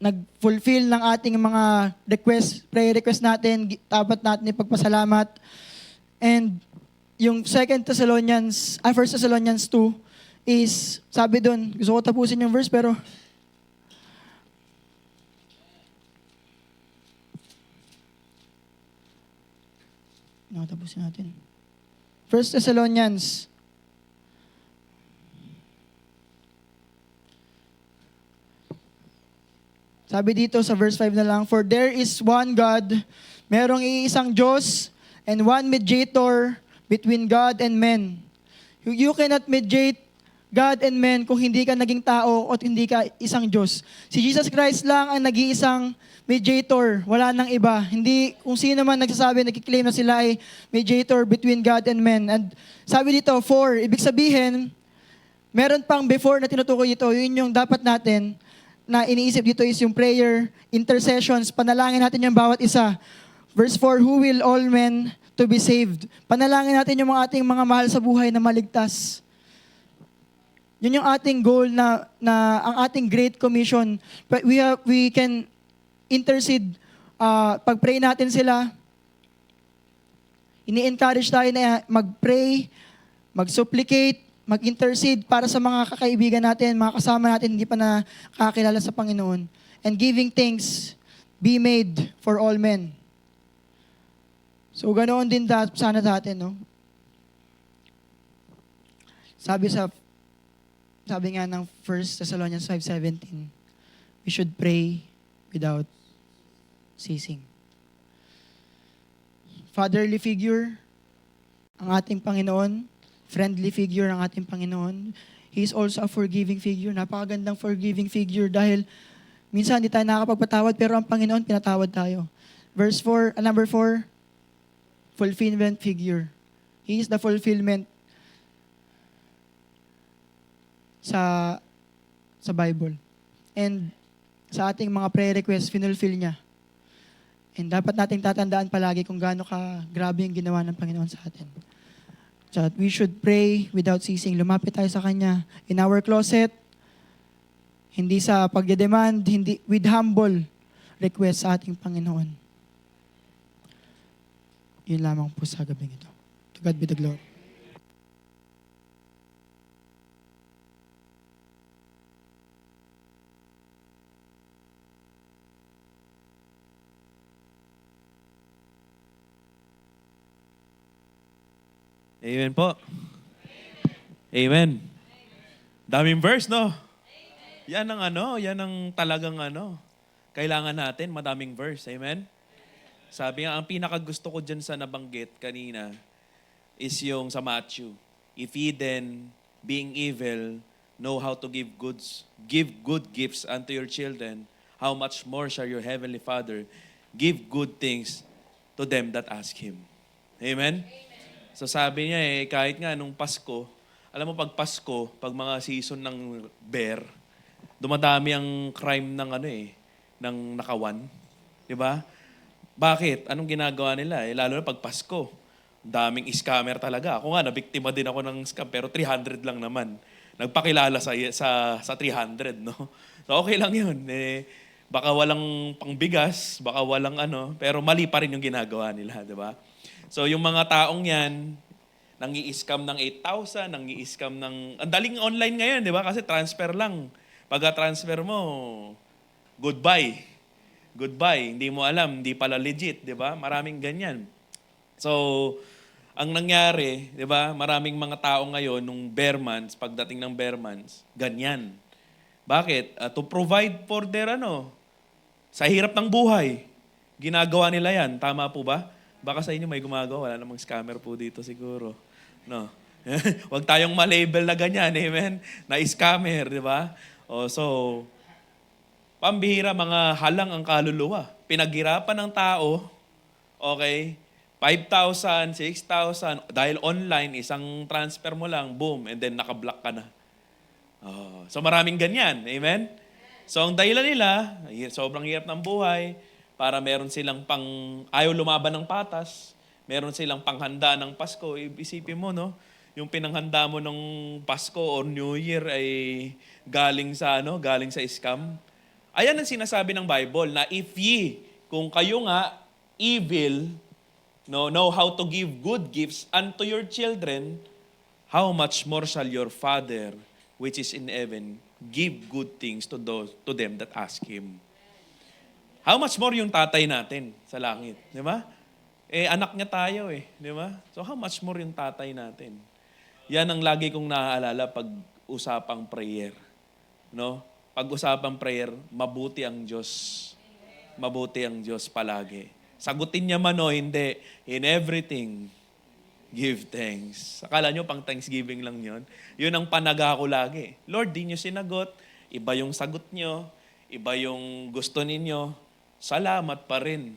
nag-fulfill ng ating mga prayer request natin, dapat natin ipagpasalamat. And yung 1 Thessalonians 2 is, sabi doon, gusto ko tapusin yung verse pero tapusin natin. 1 Thessalonians sabi dito sa verse 5 na lang, "For there is one God, merong iisang Diyos, and one mediator between God and men." You cannot mediate God and men kung hindi ka naging tao o hindi ka isang Diyos. Si Jesus Christ lang ang nag-iisang mediator, wala nang iba. Hindi kung sino man nagsasabi, nagkiklaim na sila ay mediator between God and men. And sabi dito, for, ibig sabihin, meron pang before na tinutukoy ito, yun yung dapat natin na iniisip dito is yung prayer, intercessions, panalangin natin yung bawat isa. Verse 4, who will all men to be saved? Panalangin natin yung mga ating mga mahal sa buhay na maligtas. Yun yung ating goal na ang ating Great Commission. But we can intercede, pag-pray natin sila, ini-encourage tayo na mag-pray, mag-supplicate, mag-intercede para sa mga kakaibigan natin, mga kasama natin hindi pa nakakilala sa Panginoon. And giving thanks be made for all men. So ganoon din sana sa atin, no? Sabi nga ng 1 Thessalonians 5:17, we should pray without ceasing. Fatherly figure, ang ating Panginoon, friendly figure ang ating Panginoon. He is also a forgiving figure. Napakagandang forgiving figure dahil minsan hindi tayo nakakapagpatawad pero ang Panginoon pinatawad tayo. Number 4, fulfillment figure. He is the fulfillment sa Bible. And sa ating mga prayer requests, finulfill niya. And dapat nating tatandaan palagi kung gaano ka grabe yung ginawa ng Panginoon sa atin. So we should pray without ceasing. Lumapit tayo sa Kanya. In our closet, hindi sa pagdedemand, hindi with humble request sa ating Panginoon. Yun lamang po sa gabing ito. To God be the glory. Amen po. Amen. Daming verse, no? Yan ang talagang kailangan natin, madaming verse. Amen? Sabi nga, ang pinakagusto ko dyan sa nabanggit kanina is yung sa Matthew. If ye then, being evil, know how to give good gifts unto your children, how much more shall your heavenly Father give good things to them that ask Him. Amen? So sabi niya kahit nga nung Pasko, alam mo pag Pasko, pag mga season ng bear, dumadami ang crime ng ng nakawan. 'Di ba? Bakit? Anong ginagawa nila? Lalo na pag Pasko, daming scammer talaga. Ako nga, nabiktima din ako ng scam, pero 300 lang naman. Nagpakilala sa 300, no? So okay lang yun. Baka walang pangbigas, baka walang pero mali pa rin yung ginagawa nila, 'di ba? So yung mga taong yan, nang-i-scam ng 8,000, nang-i-scam ng... Ang daling online ngayon, di ba? Kasi transfer lang. Pagka-transfer mo, goodbye. Goodbye. Hindi mo alam, hindi pala legit, di ba? Maraming ganyan. So, ang nangyari, di ba? Maraming mga tao ngayon, nung bear months, pagdating ng bear months, ganyan. Bakit? To provide for their sa hirap ng buhay. Ginagawa nila yan. Tama po ba? Baka sa inyo may gumagawa, wala namang scammer po dito siguro. No. Huwag tayong ma-label na ganyan, amen? Na scammer, di ba? So, pambihira, mga halang ang kaluluwa. Pinaghirapan ng tao, okay, 5,000, 6,000, dahil online, isang transfer mo lang, boom, and then naka-block ka na. So maraming ganyan, amen? So ang dahilan nila, sobrang hirap ng buhay, para meron silang ayaw lumaban ng patas, meron silang panghanda ng Pasko. Isipin mo, no? Yung pinanghanda mo ng Pasko or New Year ay galing sa scam. Ayan ang sinasabi ng Bible na if ye, kung kayo nga evil, know how to give good gifts unto your children, how much more shall your Father which is in heaven give good things to them that ask Him. How much more yung tatay natin sa langit, di ba? Anak niya tayo di ba? So how much more yung tatay natin? Yan ang lagi kong naaalala pag usapang prayer. No? Pag usapang prayer, mabuti ang Diyos. Mabuti ang Diyos palagi. Sagutin niya man o hindi, in everything, give thanks. Akala nyo pang Thanksgiving lang yon? Yun ang panaga ko lagi. Lord, di nyo sinagot. Iba yung sagot nyo. Iba yung gusto ninyo. Salamat pa rin.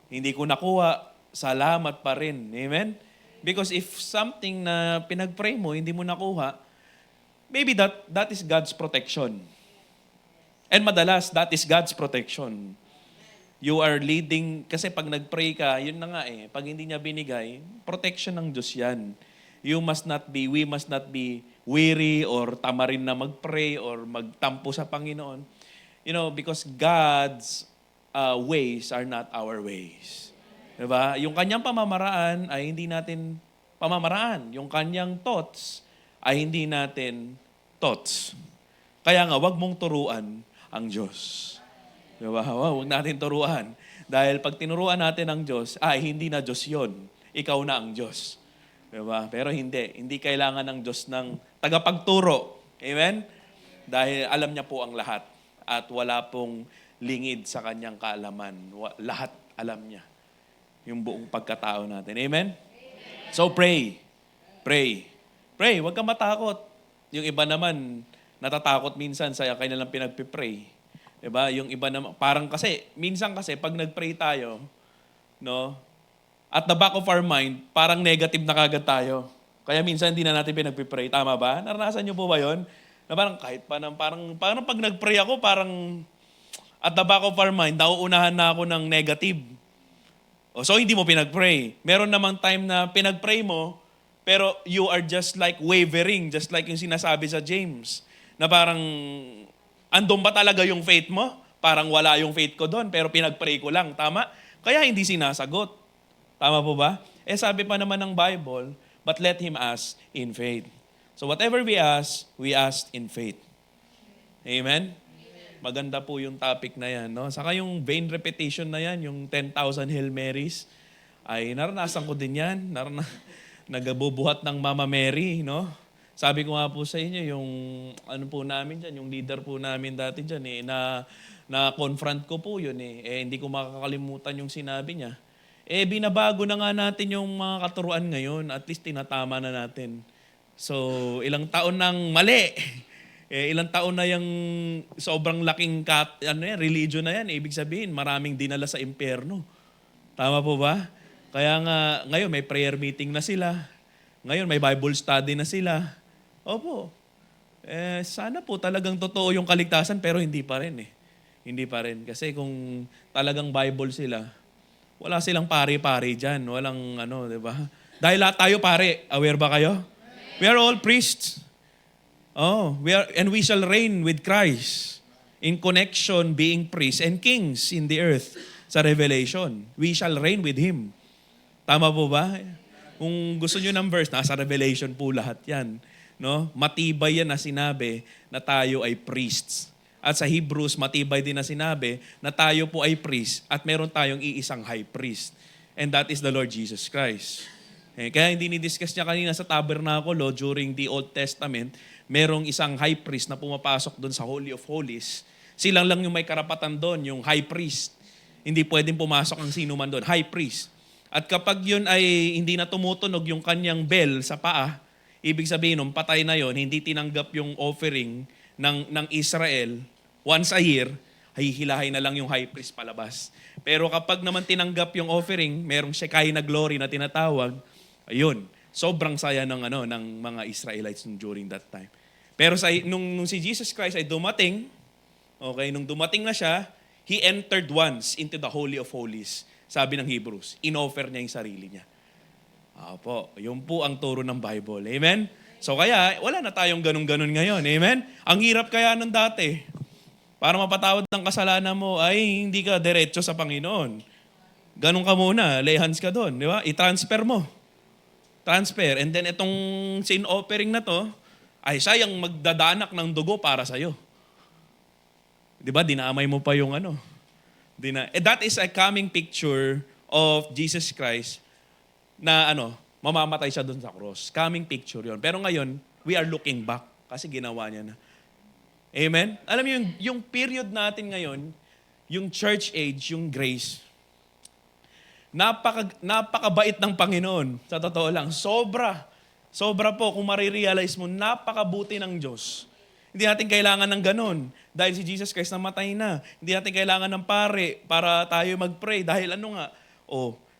Hindi ko nakuha. Salamat pa rin. Amen? Because if something na pinag-pray mo, hindi mo nakuha, maybe that is God's protection. And madalas, that is God's protection. You are leading, kasi pag nag-pray ka, yun na nga pag hindi niya binigay, protection ng Diyos yan. We must not be weary or tamarin na mag-pray or magtampo sa Panginoon. Because God's ways are not our ways. Diba? Yung kanyang pamamaraan ay hindi natin pamamaraan. Yung kanyang thoughts ay hindi natin thoughts. Kaya nga, wag mong turuan ang Diyos. Diba? Huwag natin turuan. Dahil pag tinuruan natin ang Diyos, hindi na Diyos yon. Ikaw na ang Diyos. Diba? Pero hindi. Hindi kailangan ng Diyos ng tagapagturo. Amen? Dahil alam niya po ang lahat. At wala pong lingid sa kanyang kaalaman. Lahat alam niya. Yung buong pagkatao natin. Amen? So pray. Pray. Pray. Huwag kang matakot. Yung iba naman, natatakot minsan sa kanilang pinagpipray. Diba? Yung iba naman, parang minsan kasi, pag nag-pray tayo, at the back of our mind, parang negative na kagad tayo. Kaya minsan hindi na natin pinagpipray. Tama ba? Naranasan niyo po ba yun? Na parang kahit pa parang pag nag-pray ako, parang at the back of our mind, nauunahan na ako ng negative. So hindi mo pinag-pray. Meron namang time na pinag-pray mo, pero you are just like wavering, just like yung sinasabi sa James. Na parang, andun ba talaga yung faith mo? Parang wala yung faith ko doon, pero pinag-pray ko lang. Tama? Kaya hindi sinasagot. Tama po ba? Sabi pa naman ng Bible, but let him ask in faith. So whatever we ask in faith. Amen? Maganda po yung topic na yan. No? Saka yung vain repetition na yan, yung 10,000 Hail Marys, ay naranasan ko din yan. Nagabubuhat ng Mama Mary. No? Sabi ko nga po sa inyo, yung ano po namin dyan, yung leader po namin dati dyan, na-confront ko po yun. Hindi ko makakalimutan yung sinabi niya. Binabago na nga natin yung mga katuruan ngayon. At least tinatama na natin. So, ilang taon nang mali. Ilang taon na yung sobrang laking religion na yan. Ibig sabihin, maraming dinala sa impyerno. Tama po ba? Kaya nga, ngayon may prayer meeting na sila. Ngayon may Bible study na sila. Opo. Sana po talagang totoo yung kaligtasan, pero hindi pa rin Hindi pa rin. Kasi kung talagang Bible sila, wala silang pare-pare dyan. Walang di ba? Dahil lahat tayo pare. Aware ba kayo? We are all priests. And we shall reign with Christ in connection being priests and kings in the earth sa Revelation. We shall reign with Him. Tama po ba? Kung gusto nyo ng verse, nasa Revelation po lahat yan. No? Matibay yan na sinabi na tayo ay priests. At sa Hebrews, matibay din na sinabi na tayo po ay priest at meron tayong iisang high priest. And that is the Lord Jesus Christ. Kaya hindi ni-discuss niya kanina sa tabernakulo during the Old Testament, merong isang high priest na pumapasok doon sa Holy of Holies. Silang lang yung may karapatan doon, yung high priest. Hindi pwedeng pumasok ang sino man doon, high priest. At kapag yun ay hindi na tumutunog yung kanyang bell sa paa, ibig sabihin nung patay na yon, hindi tinanggap yung offering ng Israel once a year, hihilahay na lang yung high priest palabas. Pero kapag naman tinanggap yung offering, merong Shekinah glory na tinatawag, ayun, sobrang saya ng mga Israelites during that time. Pero nung si Jesus Christ ay dumating, nung dumating na siya, He entered once into the Holy of Holies. Sabi ng Hebrews, in-offer niya yung sarili niya. Yun po ang turo ng Bible. Amen? So kaya, wala na tayong ganun-ganun ngayon. Amen? Ang hirap kaya ng dati. Para mapatawad ng kasalanan mo ay hindi ka diretso sa Panginoon. Ganun ka muna, lay hands ka doon, di ba? I-transfer mo. Transfer. And then itong sin offering na to, ay siya yung magdadanak ng dugo para sa'yo. Di ba? Dinamay mo pa yung ano. That is a coming picture of Jesus Christ na mamamatay siya doon sa cross. Coming picture yon. Pero ngayon, we are looking back kasi ginawa niya na. Amen? Alam niyo, yung period natin ngayon, yung church age, yung grace, napakabait ng Panginoon. Sa totoo lang, sobra po kung marirealize mo, napakabuti ng Diyos. Hindi natin kailangan ng ganun. Dahil si Jesus Christ namatay na. Hindi natin kailangan ng pare para tayo mag-pray. Dahil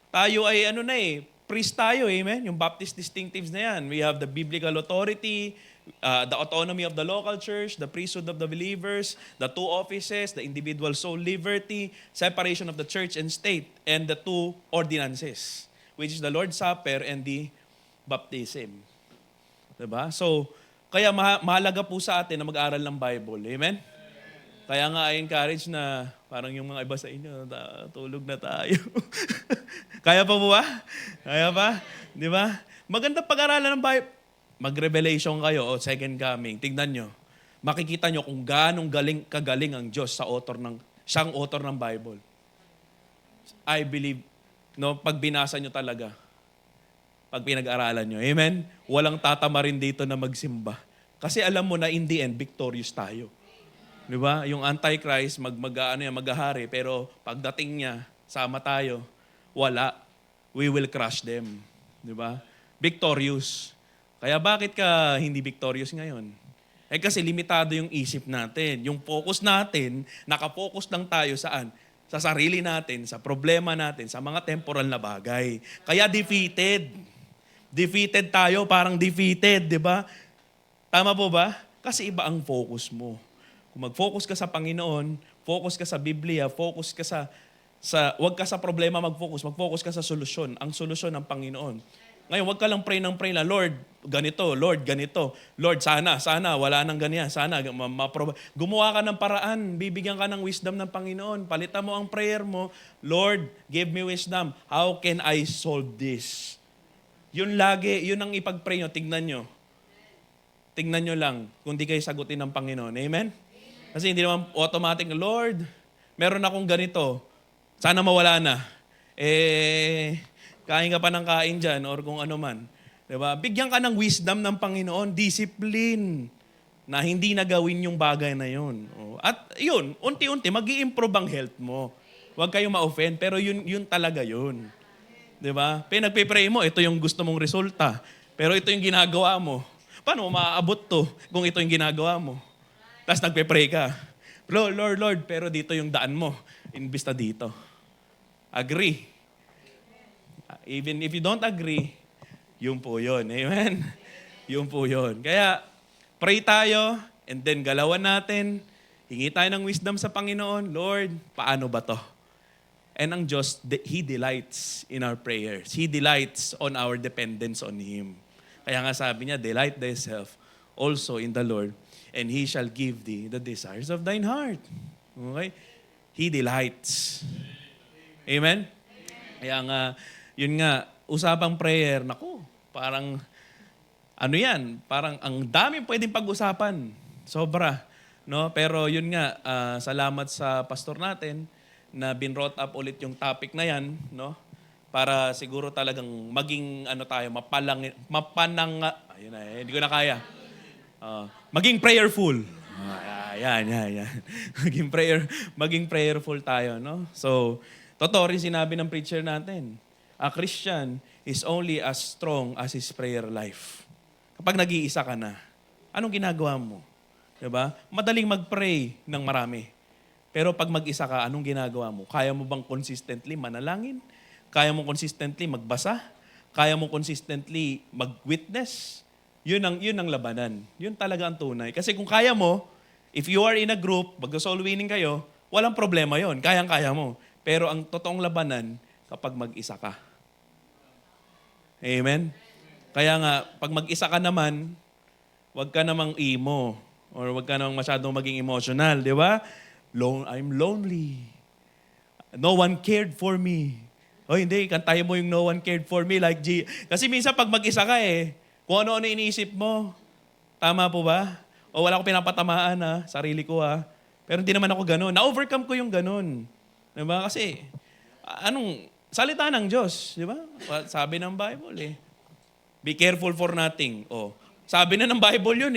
tayo ay priest tayo, amen? Yung Baptist distinctives na yan. We have the biblical authority, the autonomy of the local church, the priesthood of the believers, the two offices, the individual soul liberty, separation of the church and state, and the two ordinances, which is the Lord's Supper and the baptism. Diba? So, kaya mahalaga po sa atin na mag-aral ng Bible. Amen? Kaya nga I encourage na parang yung mga iba sa inyo, tulog na tayo. Kaya pa po ba? Kaya pa? Di ba? Maganda pag-aralan ng Bible. Mag-revelation kayo o second coming. Tingnan nyo. Makikita nyo kung ganong kagaling ang Diyos siyang author ng Bible. I believe, pag binasa nyo talaga, pag pinag-aralan nyo. Amen? Walang tatama rin dito na magsimba. Kasi alam mo na in the end, victorious tayo. Di ba? Yung Antichrist, maghahari, pero pagdating niya, sama tayo, wala. We will crush them. Di ba? Victorious. Kaya bakit ka hindi victorious ngayon? Kasi limitado yung isip natin. Yung focus natin, nakapokus lang tayo saan? Sa sarili natin, sa problema natin, sa mga temporal na bagay. Kaya defeated. Defeated tayo, parang defeated, di ba? Tama po ba? Kasi iba ang focus mo. Kung mag-focus ka sa Panginoon, focus ka sa Biblia, focus ka wag ka sa problema mag-focus ka sa solusyon. Ang solusyon ng Panginoon. Ngayon, wag ka lang pray na, Lord, ganito, Lord, ganito. Lord, sana, wala nang ganyan. Sana, gumawa ka ng paraan, bibigyan ka ng wisdom ng Panginoon. Palitan mo ang prayer mo, Lord, give me wisdom. How can I solve this? Yun ang ipag-pray nyo. Tignan nyo lang kung di kayo sagutin ng Panginoon. Amen? Kasi hindi naman automatic, Lord, meron akong ganito. Sana mawala na. Kain ka pa ng kain dyan or kung ano man. Diba? Bigyan ka ng wisdom ng Panginoon, discipline, na hindi na gawin yung bagay na yun. At yun, unti-unti, mag-i-improve ang health mo. Huwag kayong ma-offend, pero yun talaga yun. Diba? Pinagpipray mo, ito yung gusto mong resulta. Pero ito yung ginagawa mo. Paano maaabot to kung ito yung ginagawa mo? Tapos nagpe-pray ka. Lord, pero dito yung daan mo. Imbis na dito. Agree. Even if you don't agree, yun po yun. Amen? Yun po yun. Kaya, pray tayo, and then galawan natin, hingi tayo ng wisdom sa Panginoon. Lord, paano ba to? And ang Diyos, He delights in our prayers. He delights on our dependence on Him. Kaya nga sabi niya, delight thyself also in the Lord, and He shall give thee the desires of thine heart. Okay? He delights. Amen? Kaya nga, yun nga, usapang prayer, naku, parang, parang ang daming pwedeng pag-usapan. Sobra. No? Pero yun nga, salamat sa pastor natin, na binrought up ulit yung topic na yan, no? Para siguro talagang maging hindi ko na kaya. Maging prayerful. Yan. Maging prayerful tayo, no? So, totoo rin sinabi ng preacher natin. A Christian is only as strong as his prayer life. Kapag nag-iisa ka na, anong ginagawa mo? Diba? Madaling mag-pray ng marami. Pero pag mag-isa ka, anong ginagawa mo? Kaya mo bang consistently manalangin? Kaya mo consistently magbasa? Kaya mo consistently mag-witness? Yun ang labanan. Yun talaga ang tunay. Kasi kung kaya mo, if you are in a group, mag-soul winning kayo, walang problema yon. Kayang-kaya mo. Pero ang totoong labanan, kapag mag-isa ka. Amen? Kaya nga, pag mag-isa ka naman, wag ka namang emo or wag ka namang masyadong maging emotional, di ba? I'm lonely. No one cared for me. O hindi, kantahin mo yung no one cared for me like G. Kasi minsan pag mag-isa ka kung ano-ano iniisip mo. Tama po ba? O wala ko pinapatamaan sarili ko Pero hindi naman ako ganun. Na-overcome ko yung ganun. Diba? Kasi, anong, salita ng Diyos. Diba? Sabi ng Bible Be careful for nothing. Sabi na ng Bible yun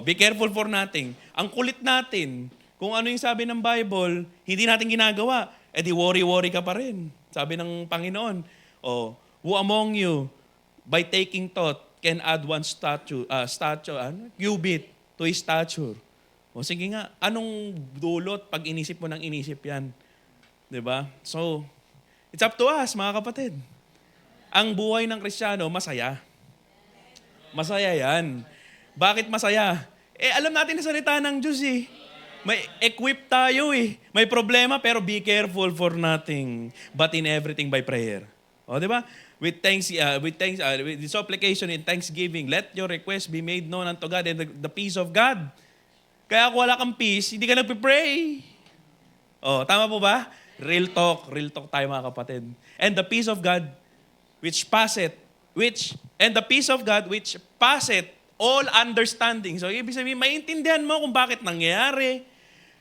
be careful for nothing. Ang kulit natin, kung ano yung sabi ng Bible, hindi natin ginagawa, di worry-worry ka pa rin. Sabi ng Panginoon, who among you, by taking thought, can add one cubit to his stature. Sige nga, anong dulot pag inisip mo ng inisip yan? Diba? So, it's up to us, mga kapatid. Ang buhay ng Kristiyano, masaya. Masaya yan. Bakit masaya? Alam natin na salita ng Diyos May equip tayo May problema pero be careful for nothing but in everything by prayer. Di ba? With supplication and thanksgiving, let your request be made known unto God and the peace of God. Kaya kung wala kang peace, hindi ka nagpipray. Tama po ba? Real talk tayo mga kapatid. And the peace of God which passeth all understanding. So, ibig sabihin, maintindihan mo kung bakit nangyayari.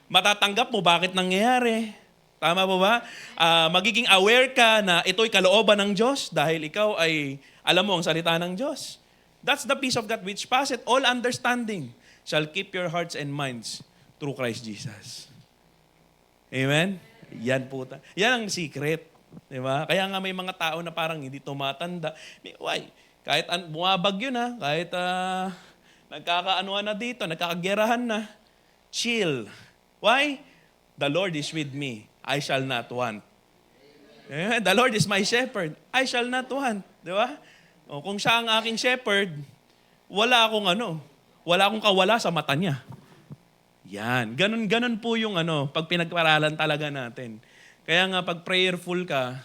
Matatanggap mo bakit nangyayari. Tama po ba? Magiging aware ka na ito'y kalooban ng Diyos dahil ikaw ay alam mo ang salita ng Diyos. That's the peace of God which passeth all understanding shall keep your hearts and minds through Christ Jesus. Amen? Yan po. Yan ang secret. Diba? Kaya nga may mga tao na parang hindi tumatanda. Why? Kahit bumabagyo na, kahit nagkakaanuhan na dito, nagkakagerahan na, chill. Why? The Lord is with me. I shall not want. The Lord is my shepherd. I shall not want. Di ba? Kung siya ang aking shepherd, wala akong kawala sa mata niya. Yan. Ganun po yung pag pinagparalan talaga natin. Kaya nga pag prayerful ka,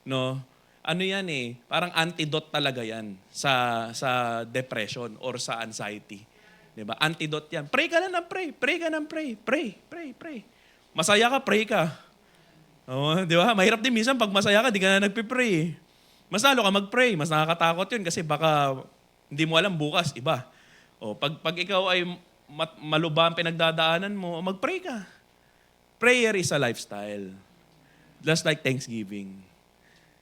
yan parang antidote talaga yan sa depression or sa anxiety. 'Di ba? Antidote yan. Pray ka na ng pray. Pray ka ng pray. Pray. Masaya ka, pray ka. 'Di ba? Mahirap din minsan pag masaya ka, di ka na nagpe-pray. Mas lalo ka mag-pray. Mas nakakatakot yun kasi baka hindi mo alam bukas, iba. Pag ikaw ay maluba ang pinagdadaanan mo, mag-pray ka. Prayer is a lifestyle. Just like Thanksgiving.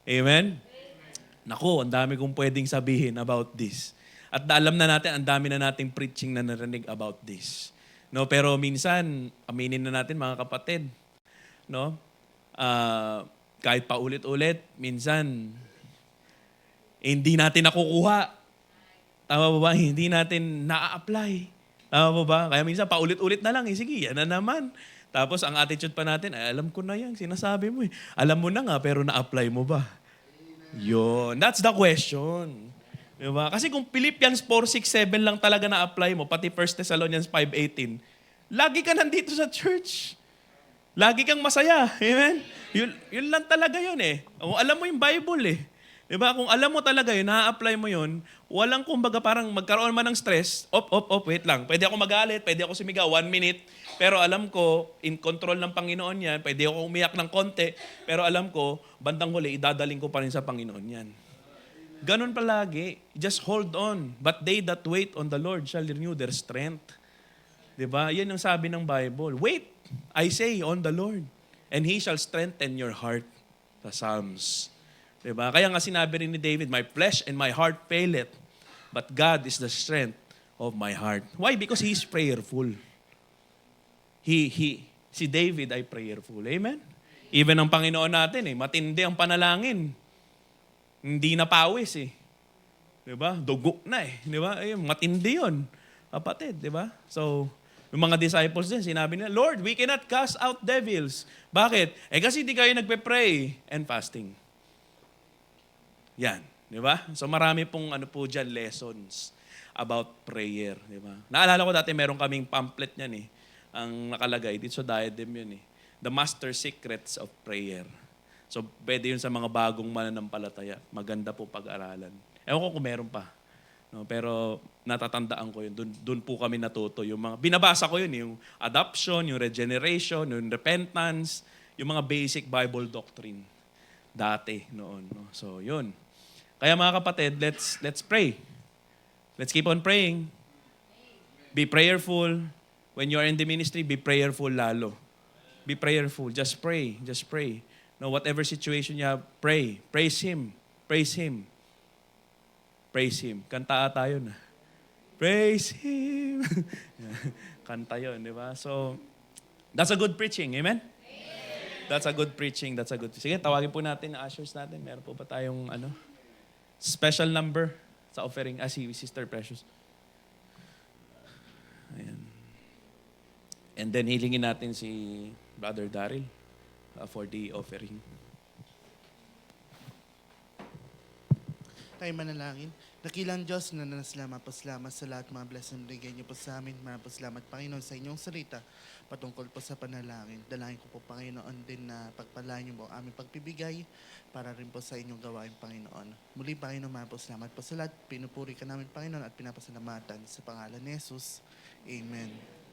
Amen? Naku, ang dami kong pwedeng sabihin about this. At alam na natin, ang dami na nating preaching na narinig about this. Pero minsan, aminin na natin mga kapatid, kahit pa ulit-ulit, minsan, hindi natin nakukuha. Tama ba ba? Hindi natin na-apply. Tama ba ba? Kaya minsan, paulit-ulit na lang. Sige, yan na naman. Tapos ang attitude pa natin, alam ko na yan, sinasabi mo Alam mo na nga, pero na-apply mo ba? Yun. That's the question. Diba? Kasi kung Philippians 4:6-7 lang talaga na-apply mo, pati 1 Thessalonians 5:18, lagi ka nandito sa church. Lagi kang masaya. Amen? Yun lang talaga yun Alam mo yung Bible Diba? Kung alam mo talaga yun, na-apply mo yun, walang kumbaga parang magkaroon man ng stress, wait lang. Pwede ako magalit, pwede ako sumigaw, 1 minute. Pero alam ko, in control ng Panginoon yan, pwede ako umiyak ng konti, pero alam ko, bandang huli, idadaling ko pa rin sa Panginoon yan. Ganun palagi. Just hold on. But they that wait on the Lord shall renew their strength. Diba? Yan ang sabi ng Bible. Wait, I say, on the Lord, and He shall strengthen your heart. Sa Psalms. Diba? Kaya nga sinabi rin ni David, my flesh and my heart faileth, but God is the strength of my heart. Why? Because he is prayerful. Si David ay prayerful. Amen? Even ang Panginoon natin, matindi ang panalangin. Hindi na pawis Diba? Dugo na Diba? Matindi yun. Kapatid, diba? So, yung mga disciples din, sinabi nila, Lord, we cannot cast out devils. Bakit? Kasi di kayo nagpe-pray and fasting. Yan. Di ba? So marami pong dyan, lessons about prayer. Di ba? Naalala ko dati meron kaming pamphlet niyan Ang nakalagay dito sa diadem yun The Master Secrets of Prayer. So pwede yun sa mga bagong mananampalataya. Maganda po pag-aralan. Ewan ko kung meron pa. No, pero natatandaan ko yun. Doon po kami natuto. Yung mga, binabasa ko yun, yung adoption, yung regeneration, yung repentance, yung mga basic Bible doctrine dati noon. No? So, yun. Kaya mga kapatid, let's pray. Let's keep on praying. Be prayerful. When you are in the ministry, be prayerful lalo. Be prayerful. Just pray. Just pray. No, whatever situation you have, pray. Praise Him. Praise Him. Praise Him. Kanta tayo na. Praise Him. Kanta yun, di ba? So, that's a good preaching. Amen? That's a good preaching. That's a good. Sige, tawagin po natin ang ushers natin. Meron po ba tayong special number sa offering? Si Sister Precious. Ayan. And then, hilingin natin si Brother Daryl for the offering. Tayo manalangin. Dakilang Diyos na salamat sa lahat mga blessing na bigay niyo po sa amin. Salamat Panginoon sa inyong salita patungkol po sa panalangin. Dalangin ko po Panginoon din na pagpalain niyo po aming pagpibigay para rin po sa inyong gawain Panginoon. Muli Panginoon, salamat po sa lahat. Pinupuri ka namin Panginoon at pinapasalamatan sa pangalan ni Jesus. Amen.